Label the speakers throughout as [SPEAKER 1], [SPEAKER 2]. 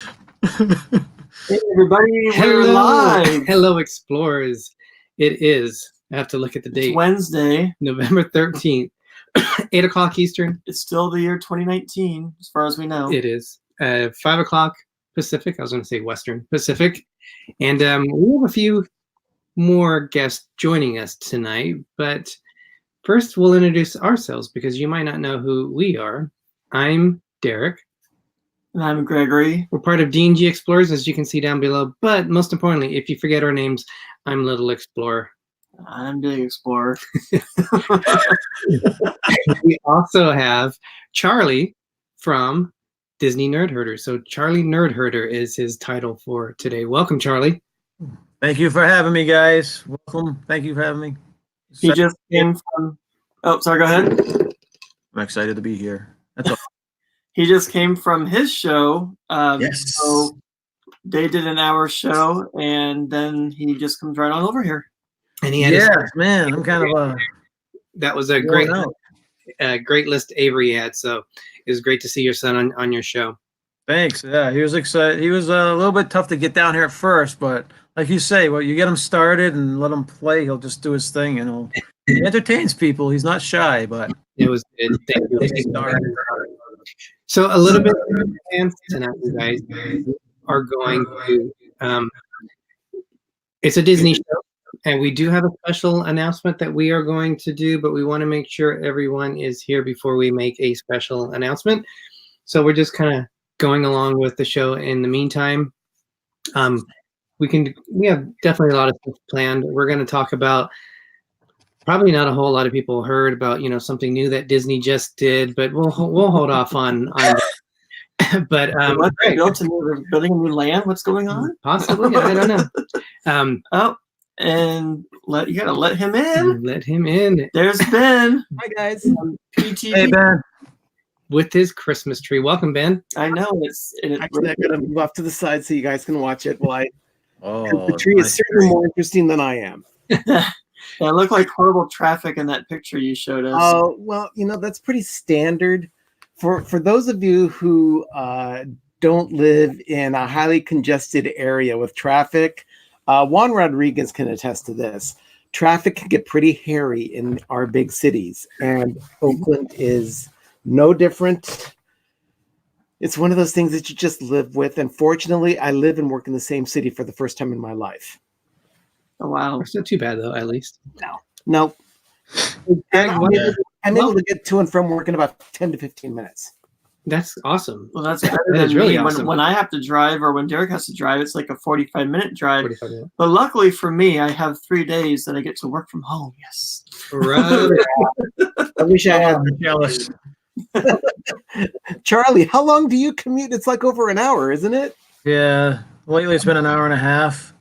[SPEAKER 1] Hey everybody, we're live.
[SPEAKER 2] Hello, Explorers. It is, I have to look at the date.
[SPEAKER 1] It's Wednesday,
[SPEAKER 2] November 13th, 8 o'clock Eastern.
[SPEAKER 1] It's still the year 2019, as far as we know.
[SPEAKER 2] It is 5 o'clock Pacific. I was going to say Western Pacific. And we have a few more guests joining us tonight. But first, we'll introduce ourselves because you might not know who we are. I'm Derick.
[SPEAKER 1] And I'm Greggory.
[SPEAKER 2] We're part of D&G Explorers, as you can see down below. But most importantly, if you forget our names, I'm Little Explorer.
[SPEAKER 1] I'm Big Explorer.
[SPEAKER 2] We also have Charlie from Dizney Nerd Herders. So Charlie Nerd Herder is his title for today. Welcome, Charlie.
[SPEAKER 3] Thank you for having me, guys. Welcome. Thank you for having me.
[SPEAKER 1] He just came from... Oh, sorry, go ahead.
[SPEAKER 3] I'm excited to be here. That's all.
[SPEAKER 1] He just came from his show.
[SPEAKER 3] Yes.
[SPEAKER 1] So they did an hour show, and then he just comes right on over here.
[SPEAKER 2] And he had
[SPEAKER 3] man, I'm kind of
[SPEAKER 2] that was a great list Avery had. So it was great to see your son on your show.
[SPEAKER 3] Thanks. Yeah, he was excited. He was a little bit tough to get down here at first, but like you say, well, you get him started and let him play, he'll just do his thing, and he entertains people. He's not shy, but
[SPEAKER 2] it was good. Thank you. So a little bit of advance tonight, you guys are going to. It's a Disney show, and we do have a special announcement that we are going to do, but we want to make sure everyone is here before we make a special announcement. So we're just kind of going along with the show in the meantime. We have definitely a lot of stuff planned. We're going to talk about. Probably not a whole lot of people heard about, something new that Disney just did, but we'll hold off on that. But
[SPEAKER 1] building a new land. What's going on?
[SPEAKER 2] Possibly, I don't know.
[SPEAKER 1] And you gotta let him in.
[SPEAKER 2] Let him in.
[SPEAKER 1] There's Ben.
[SPEAKER 4] Hi guys.
[SPEAKER 1] PTV.
[SPEAKER 3] Hey Ben.
[SPEAKER 2] With his Christmas tree. Welcome, Ben.
[SPEAKER 1] I know
[SPEAKER 4] Actually, I'm gonna move off to the side so you guys can watch it. While the tree
[SPEAKER 3] nice
[SPEAKER 4] is certainly more interesting than I am.
[SPEAKER 1] Yeah, it looked like horrible traffic in that picture you showed us.
[SPEAKER 4] Oh, well, that's pretty standard. For those of you who don't live in a highly congested area with traffic, Juan Rodriguez can attest to this. Traffic can get pretty hairy in our big cities, and Oakland is no different. It's one of those things that you just live with. And fortunately, I live and work in the same city for the first time in my life.
[SPEAKER 1] Oh, wow.
[SPEAKER 2] It's not too bad, though, at least.
[SPEAKER 4] No. I'm able to get to and from work in about 10 to 15 minutes.
[SPEAKER 2] That's awesome.
[SPEAKER 1] Well, that's better than really awesome. When I have to drive, or when Derick has to drive, it's like a 45-minute drive. 45 minutes. But luckily for me, I have 3 days that I get to work from home. Yes.
[SPEAKER 2] Right.
[SPEAKER 4] I wish I had.
[SPEAKER 3] I'm jealous.
[SPEAKER 4] Charlie, how long do you commute? It's like over an hour, isn't it?
[SPEAKER 3] Yeah. Lately, it's been an hour and a half.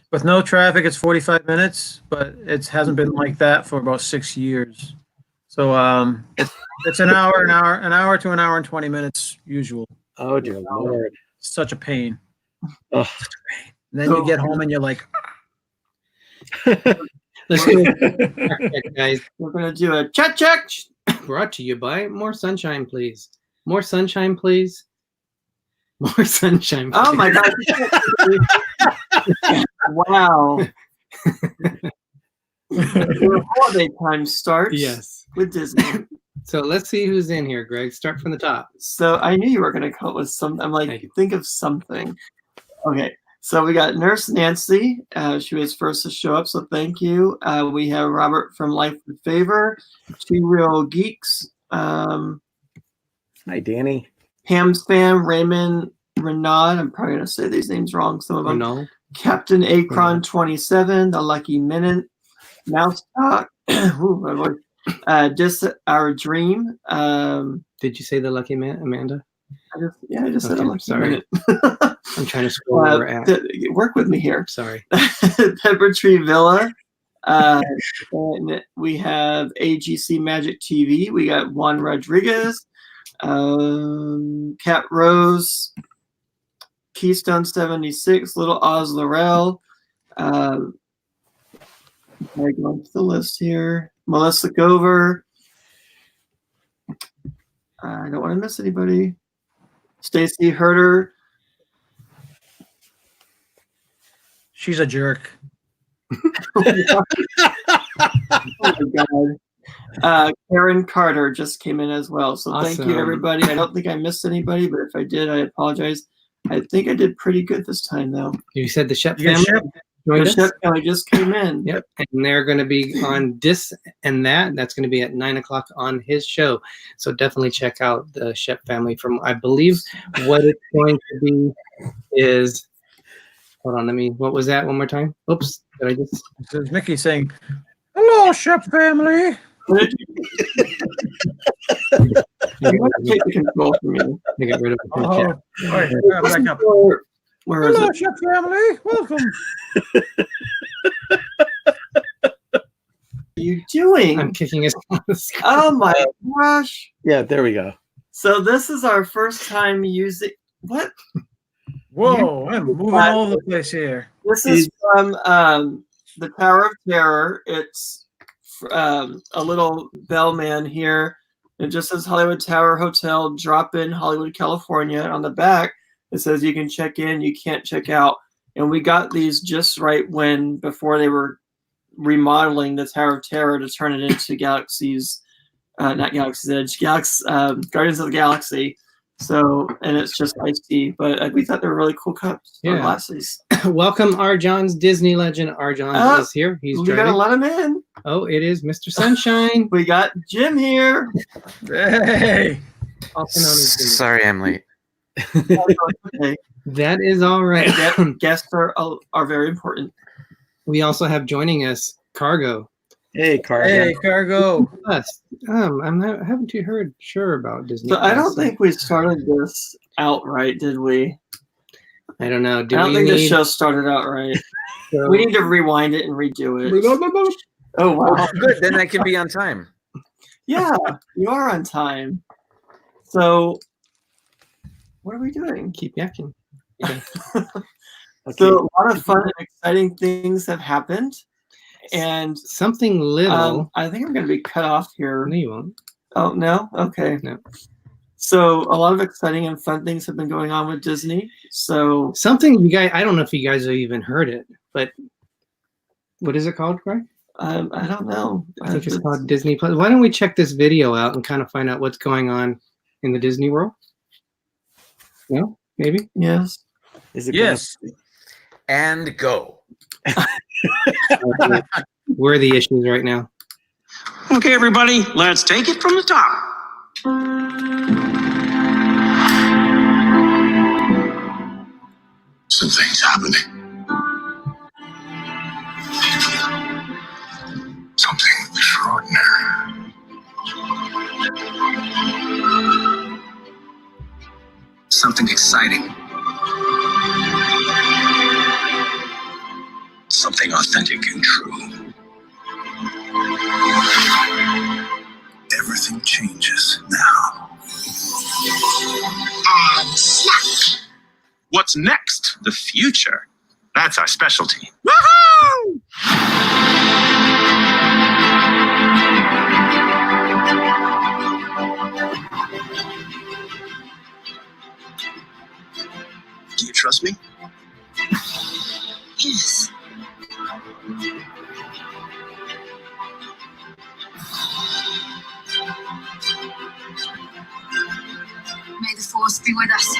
[SPEAKER 3] With no traffic, it's 45 minutes, but it hasn't been like that for about 6 years. So it's an hour to an hour and 20 minutes usual.
[SPEAKER 4] Oh dear Lord!
[SPEAKER 3] Such a pain.
[SPEAKER 4] Oh.
[SPEAKER 3] Such a pain. And then you get home and you're like,
[SPEAKER 2] Let's do it, guys.
[SPEAKER 1] We're gonna do a check.
[SPEAKER 2] Brought to you by More Sunshine, Please. More sunshine, please. More sunshine, please.
[SPEAKER 1] Oh my God! Wow. Your holiday time starts.
[SPEAKER 2] Yes.
[SPEAKER 1] With Disney.
[SPEAKER 2] So let's see who's in here, Greg. Start from the top.
[SPEAKER 1] So I knew you were going to come up with something. I'm like, think of something. Okay. So we got Nurse Nancy. She was first to show up, so thank you. We have Robert from Life with Favor. Two Real Geeks.
[SPEAKER 4] Hi, Danny.
[SPEAKER 1] Ham Spam, Raymond Renaud. I'm probably going to say these names wrong. Some of them.
[SPEAKER 2] Renaud.
[SPEAKER 1] Captain Akron 27, The Lucky Minute, Mouse Talk, Just Our Dream.
[SPEAKER 2] Did you say The Lucky Man, Amanda?
[SPEAKER 1] I just said a Lucky Minute.
[SPEAKER 2] I'm trying to scroll where we're at.
[SPEAKER 1] Work with me here.
[SPEAKER 2] Sorry.
[SPEAKER 1] Pepper Tree Villa. And we have AGC Magic TV. We got Juan Rodriguez, Cat Rose, Keystone 76, Little Oz Laurel. Going to the list here. Melissa Gover. I don't want to miss anybody. Stacy Herder.
[SPEAKER 3] She's a jerk.
[SPEAKER 1] Oh my God. Karen Carter just came in as well. So thank you,
[SPEAKER 2] Awesome.
[SPEAKER 1] everybody. I don't think I missed anybody, but if I did, I apologize. I think I did pretty good this time, though.
[SPEAKER 2] You said the Shep
[SPEAKER 3] You got
[SPEAKER 2] family
[SPEAKER 3] Shep?
[SPEAKER 2] joined
[SPEAKER 1] The
[SPEAKER 2] us?
[SPEAKER 1] Shep family just came in.
[SPEAKER 2] Yep, and they're going to be on Dis and That. That's going to be at 9:00 on his show. So definitely check out the Shep family. From I believe what it's going to be is. Hold on, what was that one more time? Oops, did I just?
[SPEAKER 3] This is Mickey saying, "Hello, Shep family."
[SPEAKER 1] You want to take the control from me.
[SPEAKER 2] I get rid of the
[SPEAKER 3] Oh,
[SPEAKER 2] chat.
[SPEAKER 3] all right, back up.
[SPEAKER 1] Where is
[SPEAKER 3] Hello,
[SPEAKER 1] it?
[SPEAKER 3] Shep family. Welcome.
[SPEAKER 1] What are you doing?
[SPEAKER 2] I'm kicking his on the screen.
[SPEAKER 1] Oh my gosh.
[SPEAKER 4] Yeah, there we go.
[SPEAKER 1] So this is our first time using what?
[SPEAKER 3] Whoa, I'm moving all over the place here.
[SPEAKER 1] This is from the Tower of Terror. It's a little bellman here. It just says Hollywood Tower Hotel, drop in Hollywood, California. And on the back, it says you can check in, you can't check out. And we got these just right before they were remodeling the Tower of Terror to turn it into Galaxy's, not Galaxy's Edge, Guardians of the Galaxy. So, and it's just iced tea, but we thought they were really cool cups or
[SPEAKER 2] Yeah.
[SPEAKER 1] glasses.
[SPEAKER 2] Welcome, Arjon's Disney legend. Arjon is here. He's
[SPEAKER 1] We
[SPEAKER 2] driving.
[SPEAKER 1] gotta let him in.
[SPEAKER 2] Oh, it is Mr. Sunshine.
[SPEAKER 1] We got Jim here.
[SPEAKER 3] Hey.
[SPEAKER 2] Also known as Jimmy.
[SPEAKER 5] Sorry, I'm late.
[SPEAKER 1] Okay.
[SPEAKER 2] That is all right.
[SPEAKER 1] Guests are very important.
[SPEAKER 2] We also have joining us Cargo.
[SPEAKER 4] Hey, Cargo.
[SPEAKER 3] Hey, cargo.
[SPEAKER 2] Us. Haven't you heard sure about Disney?
[SPEAKER 1] So I don't
[SPEAKER 2] Plus?
[SPEAKER 1] think we started this outright, did we?
[SPEAKER 2] I don't know.
[SPEAKER 1] I don't think the show started out right. We need to rewind it and redo it. Oh wow!
[SPEAKER 5] Good, then I can be on time.
[SPEAKER 1] Yeah, you are on time. So, what are we doing?
[SPEAKER 2] Keep yakking.
[SPEAKER 1] So a lot of fun and exciting things have happened, and
[SPEAKER 2] Something little.
[SPEAKER 1] I think I'm going to be cut off here.
[SPEAKER 2] No, you won't.
[SPEAKER 1] Oh no? Okay.
[SPEAKER 2] No.
[SPEAKER 1] So a lot of exciting and fun things have been going on with Disney. So
[SPEAKER 2] Something you guys. I don't know if you guys have even heard it, but what is it called, Greg?
[SPEAKER 1] I don't know.
[SPEAKER 2] I think it's called Disney Plus. Why don't we check this video out and kind of find out what's going on in the Disney world? No, maybe.
[SPEAKER 1] Yes.
[SPEAKER 4] Is it
[SPEAKER 3] Yes.
[SPEAKER 5] And go.
[SPEAKER 2] Where are the issues right now?
[SPEAKER 6] Okay, everybody, let's take it from the top. Something's happening. Something extraordinary. Something exciting. Something authentic and true. Everything changes now. And snap. What's next? The future. That's our specialty. Woohoo! Do you trust me? Yes.
[SPEAKER 7] May the force be with us.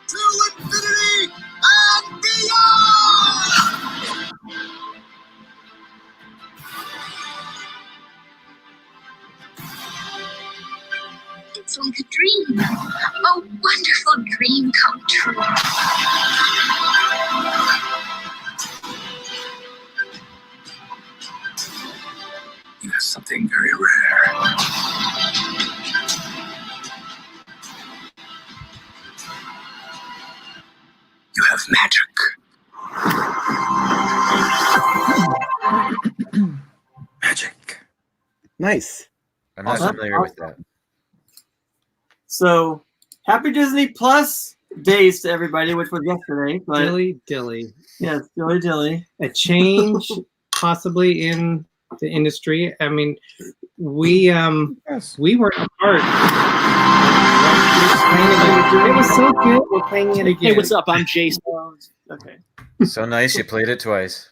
[SPEAKER 6] To infinity and beyond!
[SPEAKER 7] It's like a dream. A wonderful dream come true.
[SPEAKER 6] You have something very rare. You have magic. Magic.
[SPEAKER 4] Nice.
[SPEAKER 5] I'm not
[SPEAKER 1] Awesome.
[SPEAKER 5] familiar with that.
[SPEAKER 1] So happy Disney Plus days to everybody, which was yesterday. But
[SPEAKER 2] Dilly dilly.
[SPEAKER 1] yes, dilly.
[SPEAKER 2] A change possibly in the industry. I mean, we
[SPEAKER 3] Yes.
[SPEAKER 2] we were apart. It was so good. We're playing it again.
[SPEAKER 8] Hey, what's up? I'm Jason.
[SPEAKER 1] Okay.
[SPEAKER 5] So nice you played it twice.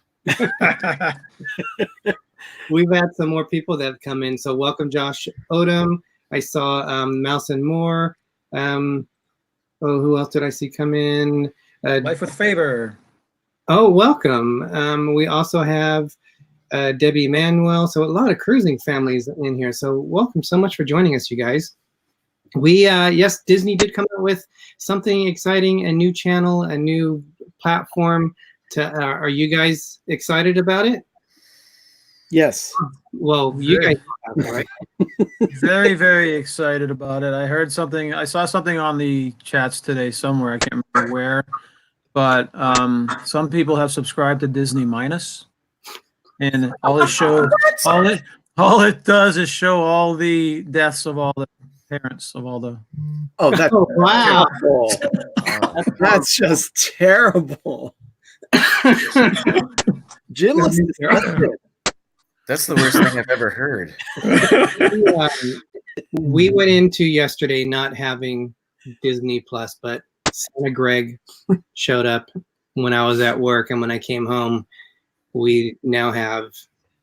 [SPEAKER 2] We've had some more people that have come in. So welcome, Josh Odom. I saw Mouse and Moore. Who else did I see come in?
[SPEAKER 3] Life with Favor.
[SPEAKER 2] Oh, welcome. We also have Debbie Manuel. So a lot of cruising families in here. So welcome so much for joining us, you guys. We, yes, Disney did come out with something exciting, a new channel, a new platform. Are you guys excited about it?
[SPEAKER 4] Yes.
[SPEAKER 2] Well, you guys know about it, right?
[SPEAKER 3] Very, very excited about it. I heard something. I saw something on the chats today somewhere. I can't remember where, but some people have subscribed to Disney Minus, and all it shows, all it does is show all the deaths of all the parents of all the.
[SPEAKER 4] Oh, that's
[SPEAKER 2] Wow.
[SPEAKER 4] terrible. That's just terrible. Jim looks disgusted.
[SPEAKER 5] That's the worst thing I've ever heard.
[SPEAKER 2] We went into yesterday not having Disney Plus, but Santa Greg showed up when I was at work, and when I came home, we now have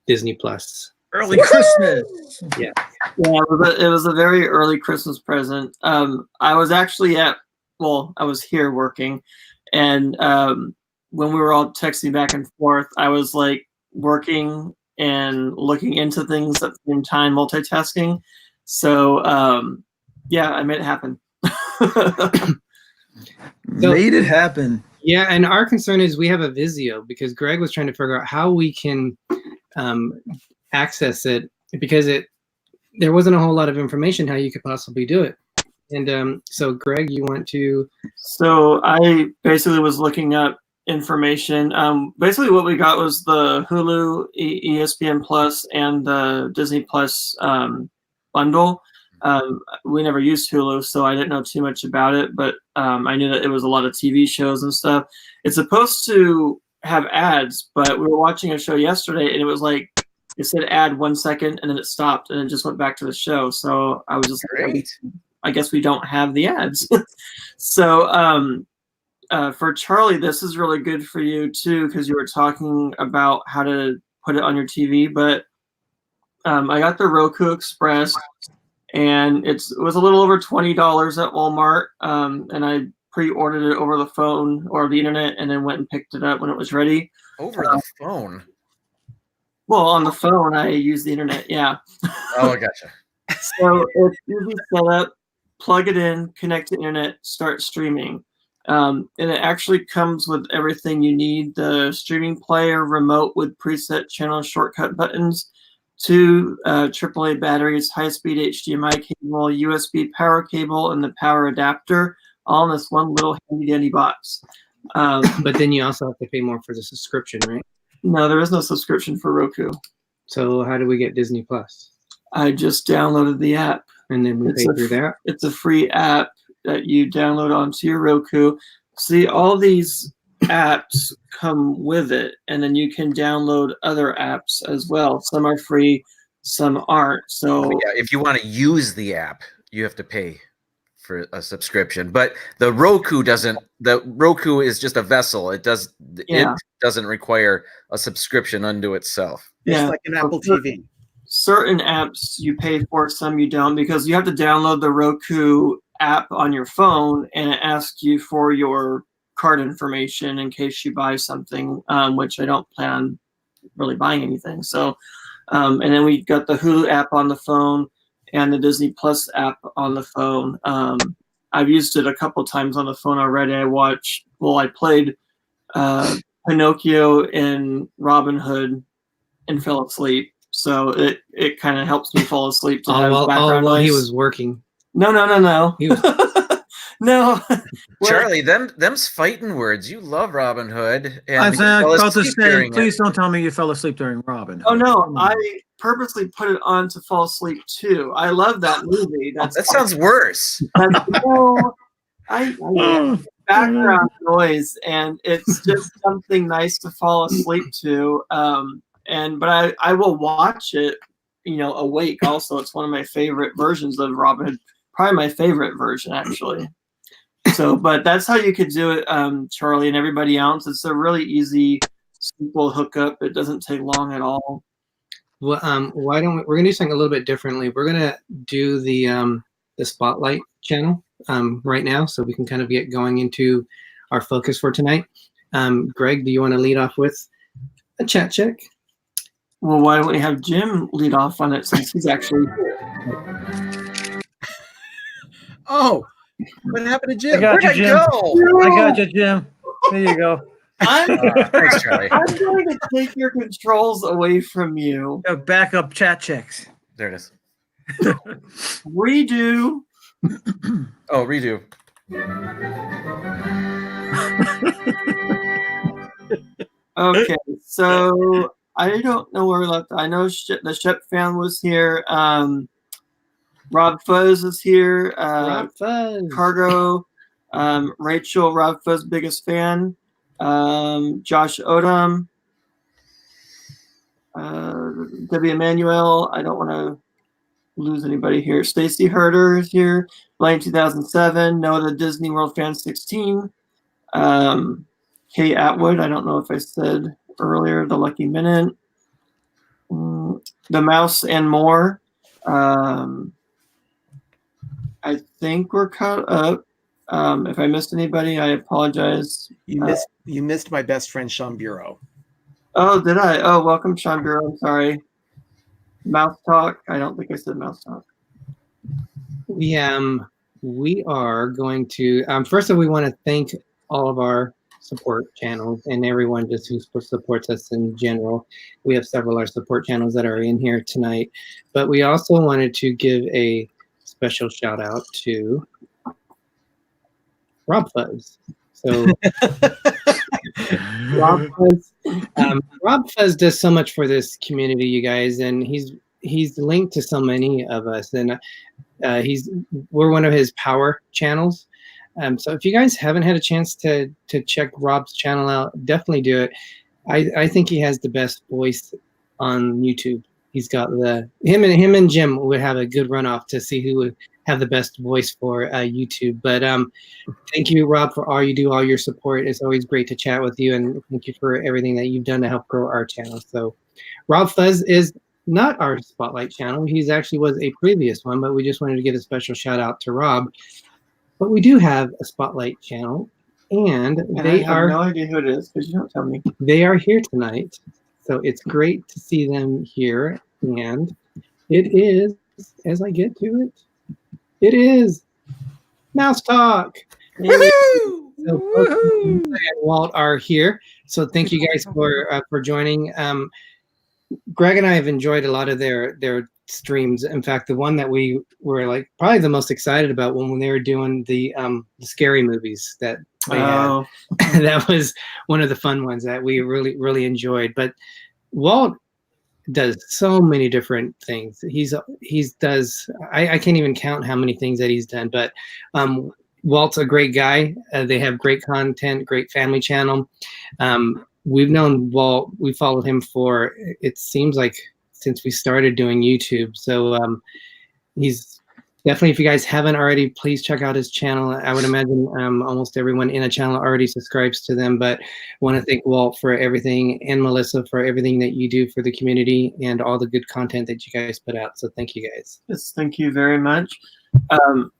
[SPEAKER 2] Disney Plus.
[SPEAKER 3] Early Christmas.
[SPEAKER 2] Yeah.
[SPEAKER 1] Yeah, it was a very early Christmas present. I was actually I was here working, and when we were all texting back and forth, I was like working and looking into things at the same time, multitasking. So yeah, I made it happen.
[SPEAKER 3] Made it happen.
[SPEAKER 2] Yeah, and our concern is we have a Vizio because Greg was trying to figure out how we can access it because there wasn't a whole lot of information how you could possibly do it. And so Greg, you want to?
[SPEAKER 1] So I basically was looking up information. Basically what we got was the Hulu, ESPN Plus, and the Disney Plus bundle. We never used Hulu, so I didn't know too much about it, but I knew that it was a lot of TV shows and stuff. It's supposed to have ads, but we were watching a show yesterday, and it was like, it said ad 1 second, and then it stopped, and it just went back to the show. So I was just like, I guess we don't have the ads. So for Charlie, this is really good for you too, because you were talking about how to put it on your TV. But I got the Roku Express, and it was a little over $20 at Walmart, and I pre-ordered it over the phone or the internet, and then went and picked it up when it was ready.
[SPEAKER 5] Over the phone?
[SPEAKER 1] Well, on the phone, I use the internet. Yeah.
[SPEAKER 5] Oh, I gotcha.
[SPEAKER 1] So it's easy set up. Plug it in, connect to internet, start streaming. And it actually comes with everything you need: the streaming player, remote with preset channel shortcut buttons, 2 AAA batteries, high-speed HDMI cable, USB power cable, and the power adapter, all in this one little handy-dandy box.
[SPEAKER 2] But then you also have to pay more for the subscription, right?
[SPEAKER 1] No, there is no subscription for Roku.
[SPEAKER 2] So how do we get Disney Plus?
[SPEAKER 1] I just downloaded the app.
[SPEAKER 2] And then we pay through that?
[SPEAKER 1] It's a free app that you download onto your Roku. See, all these apps come with it, and then you can download other apps as well. Some are free, some aren't. So
[SPEAKER 5] yeah, if you want to use the app, you have to pay for a subscription. But the Roku doesn't. The Roku is just a vessel. It doesn't require a subscription unto itself.
[SPEAKER 4] It's like an Apple TV.
[SPEAKER 1] Certain apps you pay for, some you don't, because you have to download the Roku app on your phone, and it asks you for your card information in case you buy something, which I don't plan on really buying anything. So, and then we got the Hulu app on the phone and the Disney Plus app on the phone. I've used it a couple times on the phone already. I played Pinocchio and Robin Hood and fell asleep. So it kind of helps me fall asleep to have background noise.
[SPEAKER 2] He was working.
[SPEAKER 1] No.
[SPEAKER 2] He was
[SPEAKER 1] No.
[SPEAKER 5] Charlie, them's fighting words. You love Robin Hood. And
[SPEAKER 3] I was about to say,
[SPEAKER 5] during
[SPEAKER 3] please don't tell me you fell asleep during Robin Hood.
[SPEAKER 1] Oh no, I purposely put it on to fall asleep too. I love that movie.
[SPEAKER 5] That sounds worse.
[SPEAKER 1] Background noise, and it's just something nice to fall asleep to. But I will watch it, Awake. Also, it's one of my favorite versions of Robin Hood. Probably my favorite version, actually. So, but that's how you could do it, Charlie, and everybody else. It's a really easy, simple hookup. It doesn't take long at all.
[SPEAKER 2] Well, why don't we're gonna do something a little bit differently. We're gonna do the spotlight channel right now, so we can kind of get going into our focus for tonight. Greg, do you want to lead off with a chat check?
[SPEAKER 1] Well, why don't we have Jim lead off on it since he's actually here?
[SPEAKER 4] Oh, what happened to Jim?
[SPEAKER 3] I got you, Jim.
[SPEAKER 5] Go?
[SPEAKER 3] I got you, Jim. There you go.
[SPEAKER 5] Thanks, Charlie.
[SPEAKER 1] I'm going to take your controls away from you.
[SPEAKER 3] Backup chat checks.
[SPEAKER 5] There it is.
[SPEAKER 1] Redo.
[SPEAKER 5] Oh, redo.
[SPEAKER 1] Okay, so I don't know where we left. I know the Shep fan was here. Rob Fuzz is here.
[SPEAKER 2] Rob Fuzz.
[SPEAKER 1] Cargo. Rachel, Rob Fuzz, biggest fan. Josh Odom. Debbie Emanuel. I don't want to lose anybody here. Stacy Herder is here. Blaine 2007. Noah the Disney World Fan 16. Kay Atwood. I don't know if I said earlier. The Lucky Minute. The Mouse and More. I think we're caught up. If I missed anybody, I apologize.
[SPEAKER 4] You missed my best friend Sean Bureau.
[SPEAKER 1] Oh, did I? Oh, welcome, Sean Bureau. I'm sorry. Mouse Talk. I don't think I said Mouse Talk.
[SPEAKER 2] We are going to first of all, we want to thank all of our support channels and everyone just who supports us in general. We have several of our support channels that are in here tonight, but we also wanted to give a special shout out to Rob Fuzz. So Rob Fuzz does so much for this community, you guys, and he's linked to so many of us, and we're one of his power channels. So if you guys haven't had a chance to check Rob's channel out, definitely do it. I think he has the best voice on YouTube. He's got him and Jim would have a good runoff to see who would have the best voice for YouTube. But thank you, Rob, for all you do, all your support. It's always great to chat with you, and thank you for everything that you've done to help grow our channel. So Rob Fuzz is not our Spotlight channel. He's actually was a previous one, but we just wanted to give a special shout out to Rob. But we do have a Spotlight channel, and
[SPEAKER 1] I have no idea who it is because you don't tell me.
[SPEAKER 2] They are here tonight, so it's great to see them here. And it is, as I get to it, it is Mouse Talk.
[SPEAKER 4] Woohoo!
[SPEAKER 2] So Woohoo! And Walt are here, so thank you guys for joining. Greg and I have enjoyed a lot of their streams. In fact, the one that we were like probably the most excited about when they were doing the scary movies that they had. That was one of the fun ones that we really enjoyed. But Walt does so many different things. I can't even count how many things that he's done, but Walt's a great guy. They have great content, great family channel. We've known Walt, we followed him for, it seems like since we started doing YouTube. So he's definitely, if you guys haven't already, please check out his channel. I would imagine almost everyone in a channel already subscribes to them, but I want to thank Walt for everything and Melissa for everything that you do for the community and all the good content that you guys put out. So thank you guys.
[SPEAKER 1] Yes, thank you very much.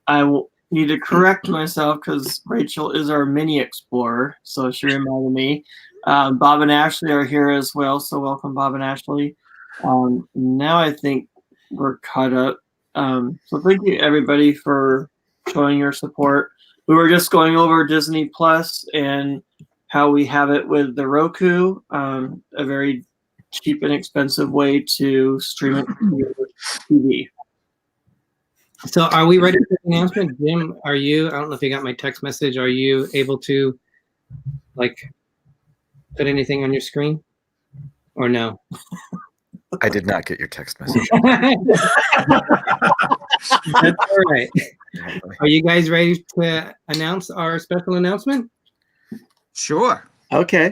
[SPEAKER 1] I will need to correct myself because Rachel is our mini explorer, so she reminded me. Bob and Ashley are here as well, so welcome, Bob and Ashley. Now I think we're caught up. So thank you everybody for showing your support. We were just going over Disney Plus and how we have it with the Roku, a very cheap and expensive way to stream it to your TV.
[SPEAKER 2] So are we ready for the announcement? Jim, I don't know if you got my text message. Are you able to put anything on your screen or no?
[SPEAKER 5] I did not get your text message.
[SPEAKER 2] That's all right. Are you guys ready to announce our special announcement?
[SPEAKER 3] Sure.
[SPEAKER 4] Okay.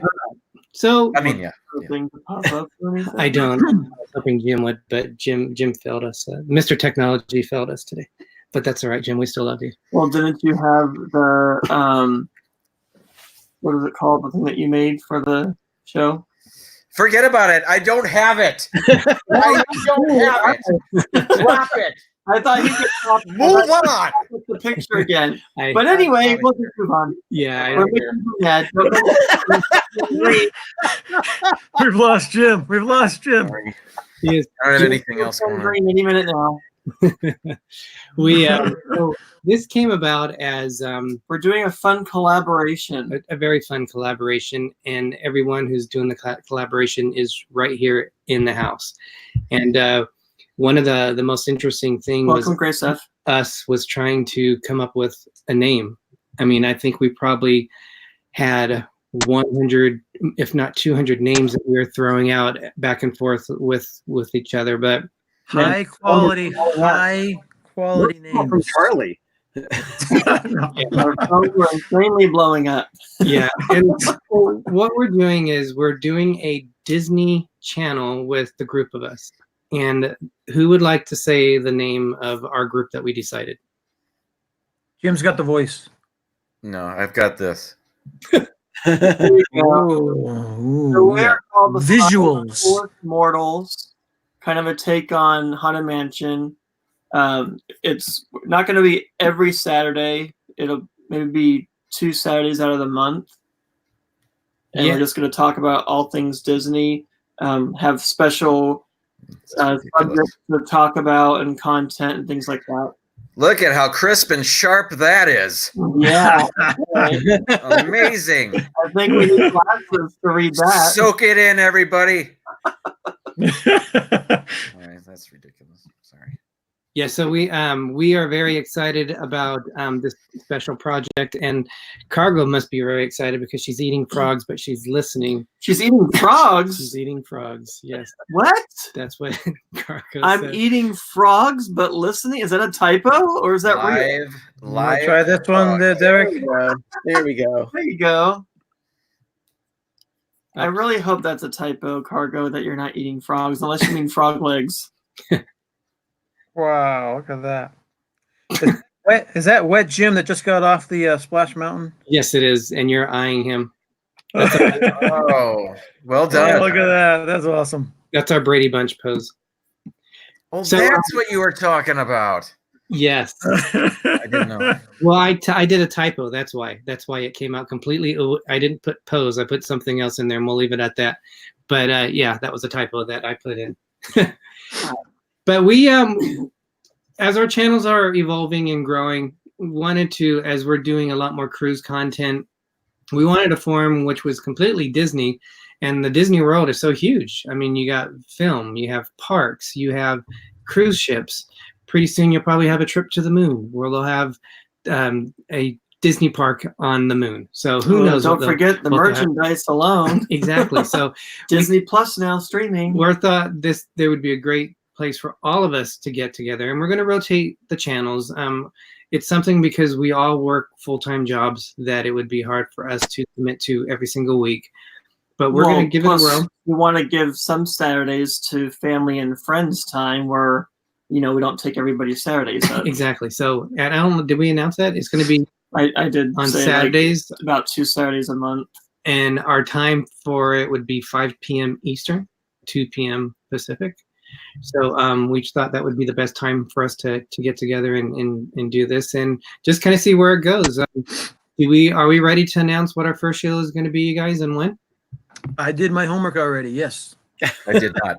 [SPEAKER 2] So
[SPEAKER 5] I mean, yeah.
[SPEAKER 1] Thing to pop up or anything?
[SPEAKER 2] I don't. I was hoping Jim would, but Jim failed us. Mr. Technology failed us today. But that's all right, Jim. We still love you.
[SPEAKER 1] Well, didn't you have the what is it called? The thing that you made for the show?
[SPEAKER 5] Forget about it. I don't have it. I don't have it. Drop it.
[SPEAKER 1] I thought you could pop
[SPEAKER 5] Move on.
[SPEAKER 1] the picture again. But anyway, we'll just move on.
[SPEAKER 2] Yeah.
[SPEAKER 3] We've lost Jim. We've lost Jim.
[SPEAKER 5] Sorry.
[SPEAKER 2] He is.
[SPEAKER 5] I don't have anything else going on.
[SPEAKER 1] Any minute now.
[SPEAKER 2] So this came about as
[SPEAKER 1] We're doing a fun collaboration.
[SPEAKER 2] a very fun collaboration, and everyone who's doing the collaboration is right here in the house. And one of the most interesting things
[SPEAKER 1] Welcome, Grace F.
[SPEAKER 2] was trying to come up with a name. I mean, I think we probably had 100, if not 200 names that we were throwing out back and forth with each other, but
[SPEAKER 3] High quality names.
[SPEAKER 4] From Charlie.
[SPEAKER 1] Our phones were insanely blowing up.
[SPEAKER 2] yeah. And what we're doing is we're doing a Disney channel with the group of us. And who would like to say the name of our group that we decided?
[SPEAKER 3] Jim's got the voice.
[SPEAKER 5] No, I've got this.
[SPEAKER 1] So we're called the
[SPEAKER 3] Visuals.
[SPEAKER 1] Fourth Mortals, kind of a take on Haunted Mansion. It's not going to be every Saturday. It'll maybe be 2 Saturdays out of the month. And we're just going to talk about all things Disney, have special subjects to talk about and content and things like that.
[SPEAKER 5] Look at how crisp and sharp that is.
[SPEAKER 1] Yeah.
[SPEAKER 5] Amazing.
[SPEAKER 1] I think we need glasses to read that.
[SPEAKER 5] Soak it in, everybody. All right, that's ridiculous. Sorry.
[SPEAKER 2] Yeah, so we are very excited about this special project, and Cargo must be very excited because she's eating frogs, but she's listening.
[SPEAKER 1] She's eating frogs?
[SPEAKER 2] She's eating frogs, yes.
[SPEAKER 1] What?
[SPEAKER 2] That's what Cargo
[SPEAKER 1] I'm
[SPEAKER 2] said.
[SPEAKER 1] eating frogs, but listening? Is that a typo, or is that real?
[SPEAKER 5] Live.
[SPEAKER 3] Try this one, there, Derek.
[SPEAKER 4] There we go.
[SPEAKER 1] There you go. I really hope that's a typo, Cargo, that you're not eating frogs, unless you mean frog legs.
[SPEAKER 3] Wow, look at that. Is that wet Jim that just got off the Splash Mountain?
[SPEAKER 2] Yes, it is, and you're eyeing him.
[SPEAKER 5] Oh, well done.
[SPEAKER 3] Yeah, look at that. That's awesome.
[SPEAKER 2] That's our Brady Bunch pose.
[SPEAKER 5] Oh,
[SPEAKER 2] So-
[SPEAKER 5] that's what you were talking about.
[SPEAKER 2] Yes.
[SPEAKER 5] I didn't know.
[SPEAKER 2] Well, I did a typo. That's why it came out completely. I didn't put pose. I put something else in there, and we'll leave it at that. But yeah, that was a typo that I put in. But we, as our channels are evolving and growing, wanted to, as we're doing a lot more cruise content, we wanted a form which was completely Disney, and the Disney world is so huge. I mean, you got film, you have parks, you have cruise ships. Pretty soon you'll probably have a trip to the moon where they'll have a Disney park on the moon. So who knows?
[SPEAKER 1] Don't forget the merchandise alone.
[SPEAKER 2] Exactly. So
[SPEAKER 1] Disney Plus now streaming.
[SPEAKER 2] We thought there would be a great place for all of us to get together, and we're going to rotate the channels. It's something because we all work full-time jobs that it would be hard for us to commit to every single week. But we're going to give it a whirl.
[SPEAKER 1] We want to give some Saturdays to family and friends time where, we don't take everybody's Saturdays up.
[SPEAKER 2] Exactly. So, I don't know, did we announce that? It's going to be
[SPEAKER 1] I did
[SPEAKER 2] on
[SPEAKER 1] say
[SPEAKER 2] Saturdays.
[SPEAKER 1] About 2 Saturdays a month.
[SPEAKER 2] And our time for it would be 5 p.m. Eastern, 2 p.m. Pacific. So we thought that would be the best time for us to get together and do this and just kind of see where it goes. Are we ready to announce what our first show is going to be, you guys, and when?
[SPEAKER 3] I did my homework already. Yes.
[SPEAKER 5] I did not.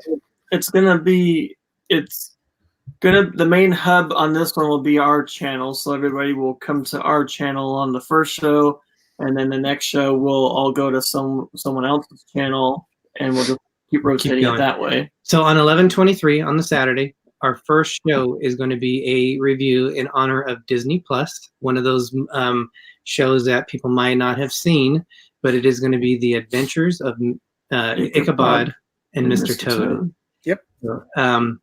[SPEAKER 1] The main hub on this one will be our channel. So everybody will come to our channel on the first show, and then the next show we'll all go to someone else's channel, and we'll just keep rotating it that way.
[SPEAKER 2] So on 11/23 on the Saturday, our first show is going to be a review in honor of Disney Plus, one of those shows that people might not have seen, but it is going to be the adventures of Ichabod and Mr. Toad.
[SPEAKER 4] Yep.
[SPEAKER 2] So,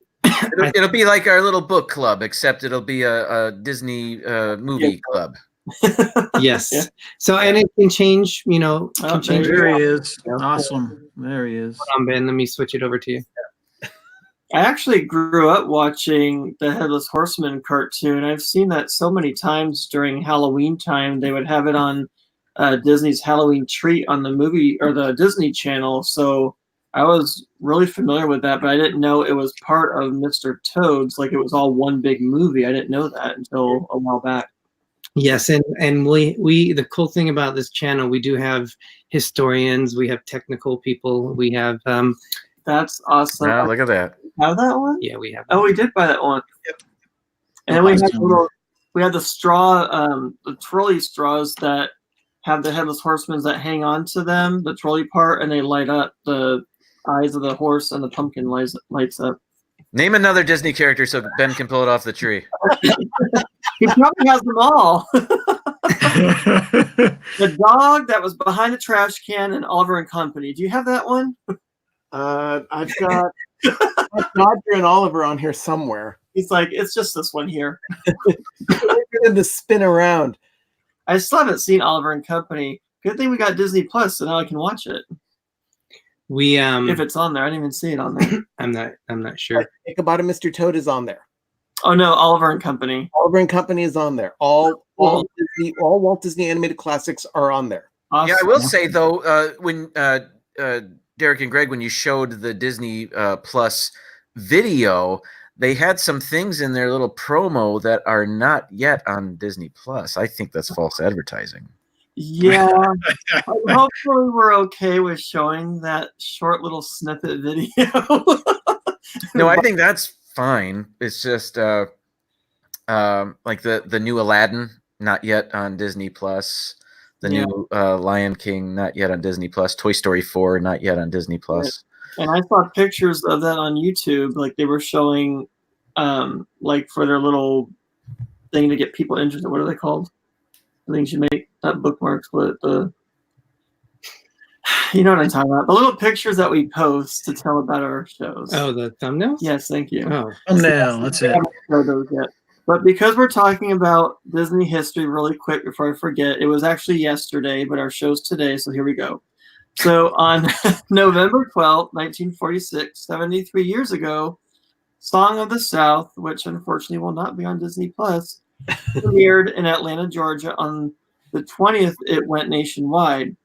[SPEAKER 5] It'll be like our little book club, except it'll be a Disney movie club.
[SPEAKER 2] Yes.
[SPEAKER 1] Yeah.
[SPEAKER 2] So, and it can change, you know, can change.
[SPEAKER 3] There he is. Awesome. There he is.
[SPEAKER 2] Ben, let me switch it over to you.
[SPEAKER 1] I actually grew up watching the Headless Horseman cartoon. I've seen that so many times during Halloween time. They would have it on Disney's Halloween Treat on the movie or the Disney Channel. So I was really familiar with that, but I didn't know it was part of Mr. Toad's. Like it was all one big movie. I didn't know that until a while back.
[SPEAKER 2] Yes, and we the cool thing about this channel, we do have historians, we have technical people, we have
[SPEAKER 1] That's awesome.
[SPEAKER 5] Yeah, look at that.
[SPEAKER 1] Have that one?
[SPEAKER 2] yeah, we have.
[SPEAKER 1] Oh, we did buy that one.
[SPEAKER 3] Yep.
[SPEAKER 1] And then we had the straw, the trolley straws that have the Headless Horsemen that hang on to them, the trolley part, and they light up. The eyes of the horse and the pumpkin lights up.
[SPEAKER 5] Name another Disney character so Ben can pull it off the tree.
[SPEAKER 1] He probably has them all. The dog that was behind the trash can in Oliver and Company. Do you have that one?
[SPEAKER 4] I've got Dodger and Oliver on here somewhere.
[SPEAKER 1] He's like, it's just this one here.
[SPEAKER 4] The spin around.
[SPEAKER 1] I still haven't seen Oliver and Company. Good thing we got Disney Plus, so now I can watch it.
[SPEAKER 2] We
[SPEAKER 1] If it's on there, I didn't even see it on there.
[SPEAKER 2] I'm not sure.
[SPEAKER 4] Think About It, Mr. Toad is on there.
[SPEAKER 1] Oh no, Oliver and Company.
[SPEAKER 4] Oliver and Company is on there. All Walt Disney animated classics are on there.
[SPEAKER 1] Awesome.
[SPEAKER 5] Yeah, I will say though, when Derick and Greg, when you showed the Disney Plus video, they had some things in their little promo that are not yet on Disney Plus. I think that's false advertising.
[SPEAKER 1] Yeah. Hopefully we're okay with showing that short little snippet video.
[SPEAKER 5] No, I think that's fine. It's just like the new Aladdin, not yet on Disney Plus. The new Lion King, not yet on Disney Plus. Toy Story 4, not yet on Disney Plus.
[SPEAKER 1] And I saw pictures of that on YouTube. Like they were showing, like for their little thing to get people interested. What are they called? The things you make, not bookmarks, but you know what I'm talking about. The little pictures that we post to tell about our shows.
[SPEAKER 2] Oh, the thumbnails?
[SPEAKER 1] Yes, thank you.
[SPEAKER 2] Oh,
[SPEAKER 3] Thumbnail. That's it.
[SPEAKER 1] I haven't showed those yet. But because we're talking about Disney history really quick before I forget, it was actually yesterday, but our show's today, so here we go. So on November 12th, 1946, 73 years ago, Song of the South, which unfortunately will not be on Disney Plus, premiered in Atlanta, Georgia. On the 20th, it went nationwide.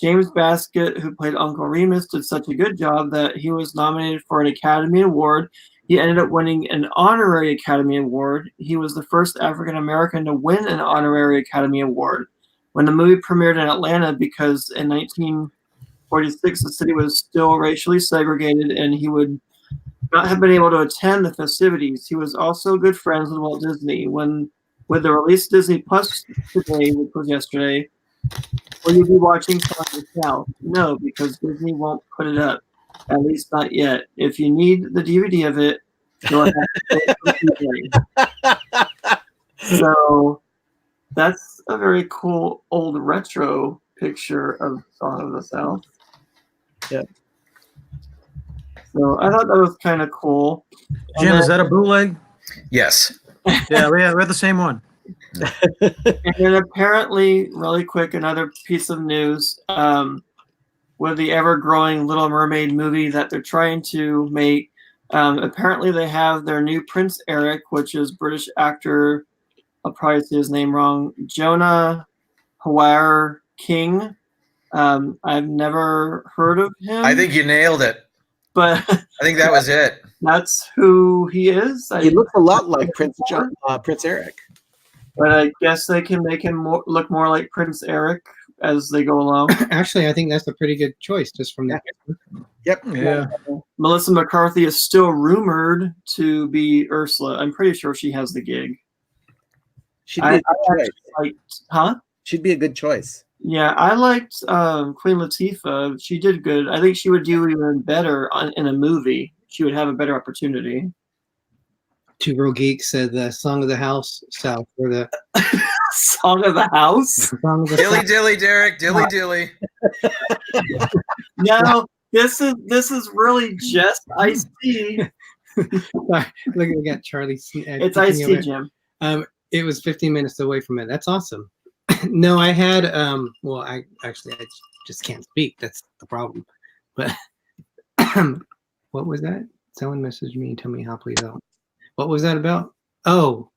[SPEAKER 1] James Baskett, who played Uncle Remus, did such a good job that he was nominated for an Academy Award. He ended up winning an honorary Academy Award. He was the first African American to win an honorary Academy Award. When the movie premiered in Atlanta, because in 1946 the city was still racially segregated and he would not have been able to attend the festivities. He was also good friends with Walt Disney. With the release of Disney Plus today, which was yesterday, will you be watching Song of the South? No, because Disney won't put it up. At least not yet. If you need the DVD of it, you'll have to pay for the So that's a very cool old retro picture of Song of the South.
[SPEAKER 4] Yeah.
[SPEAKER 1] So I thought that was kind of cool.
[SPEAKER 3] Jim, is that a bootleg?
[SPEAKER 5] Yes.
[SPEAKER 3] Yeah, we have the same one.
[SPEAKER 1] And then apparently, really quick, another piece of news. With the ever-growing Little Mermaid movie that they're trying to make, apparently they have their new Prince Eric, which is British actor, I'll probably say his name wrong, Jonah Hawar King. I've never heard of him.
[SPEAKER 5] I think you nailed it.
[SPEAKER 1] But
[SPEAKER 5] I think that was it.
[SPEAKER 1] That's who he is.
[SPEAKER 4] He looks a lot like Prince Eric.
[SPEAKER 1] But I guess they can make him look more like Prince Eric as they go along.
[SPEAKER 2] actually, I think that's a pretty good choice just from that.
[SPEAKER 4] Yep.
[SPEAKER 3] Yeah.
[SPEAKER 1] Melissa McCarthy is still rumored to be Ursula. I'm pretty sure she has the gig.
[SPEAKER 4] She'd be a good choice. She'd be a good choice.
[SPEAKER 1] Yeah, I liked Queen Latifah. She did good. I think she would do even better in a movie. She would have a better opportunity.
[SPEAKER 2] Two Bro Geeks said the Song of the House South or the
[SPEAKER 1] Song of the House.
[SPEAKER 2] Song of the
[SPEAKER 5] Dilly
[SPEAKER 2] South.
[SPEAKER 5] dilly, Derek. Dilly dilly.
[SPEAKER 1] No, this is really just Ice-T.
[SPEAKER 2] Look, we got Charlie.
[SPEAKER 1] It's Ice-T, Jim.
[SPEAKER 2] It was 15 minutes away from it. That's awesome. No, I had well, I just can't speak. That's the problem. But what was that? Someone messaged me and told me how please help. What was that about? Oh,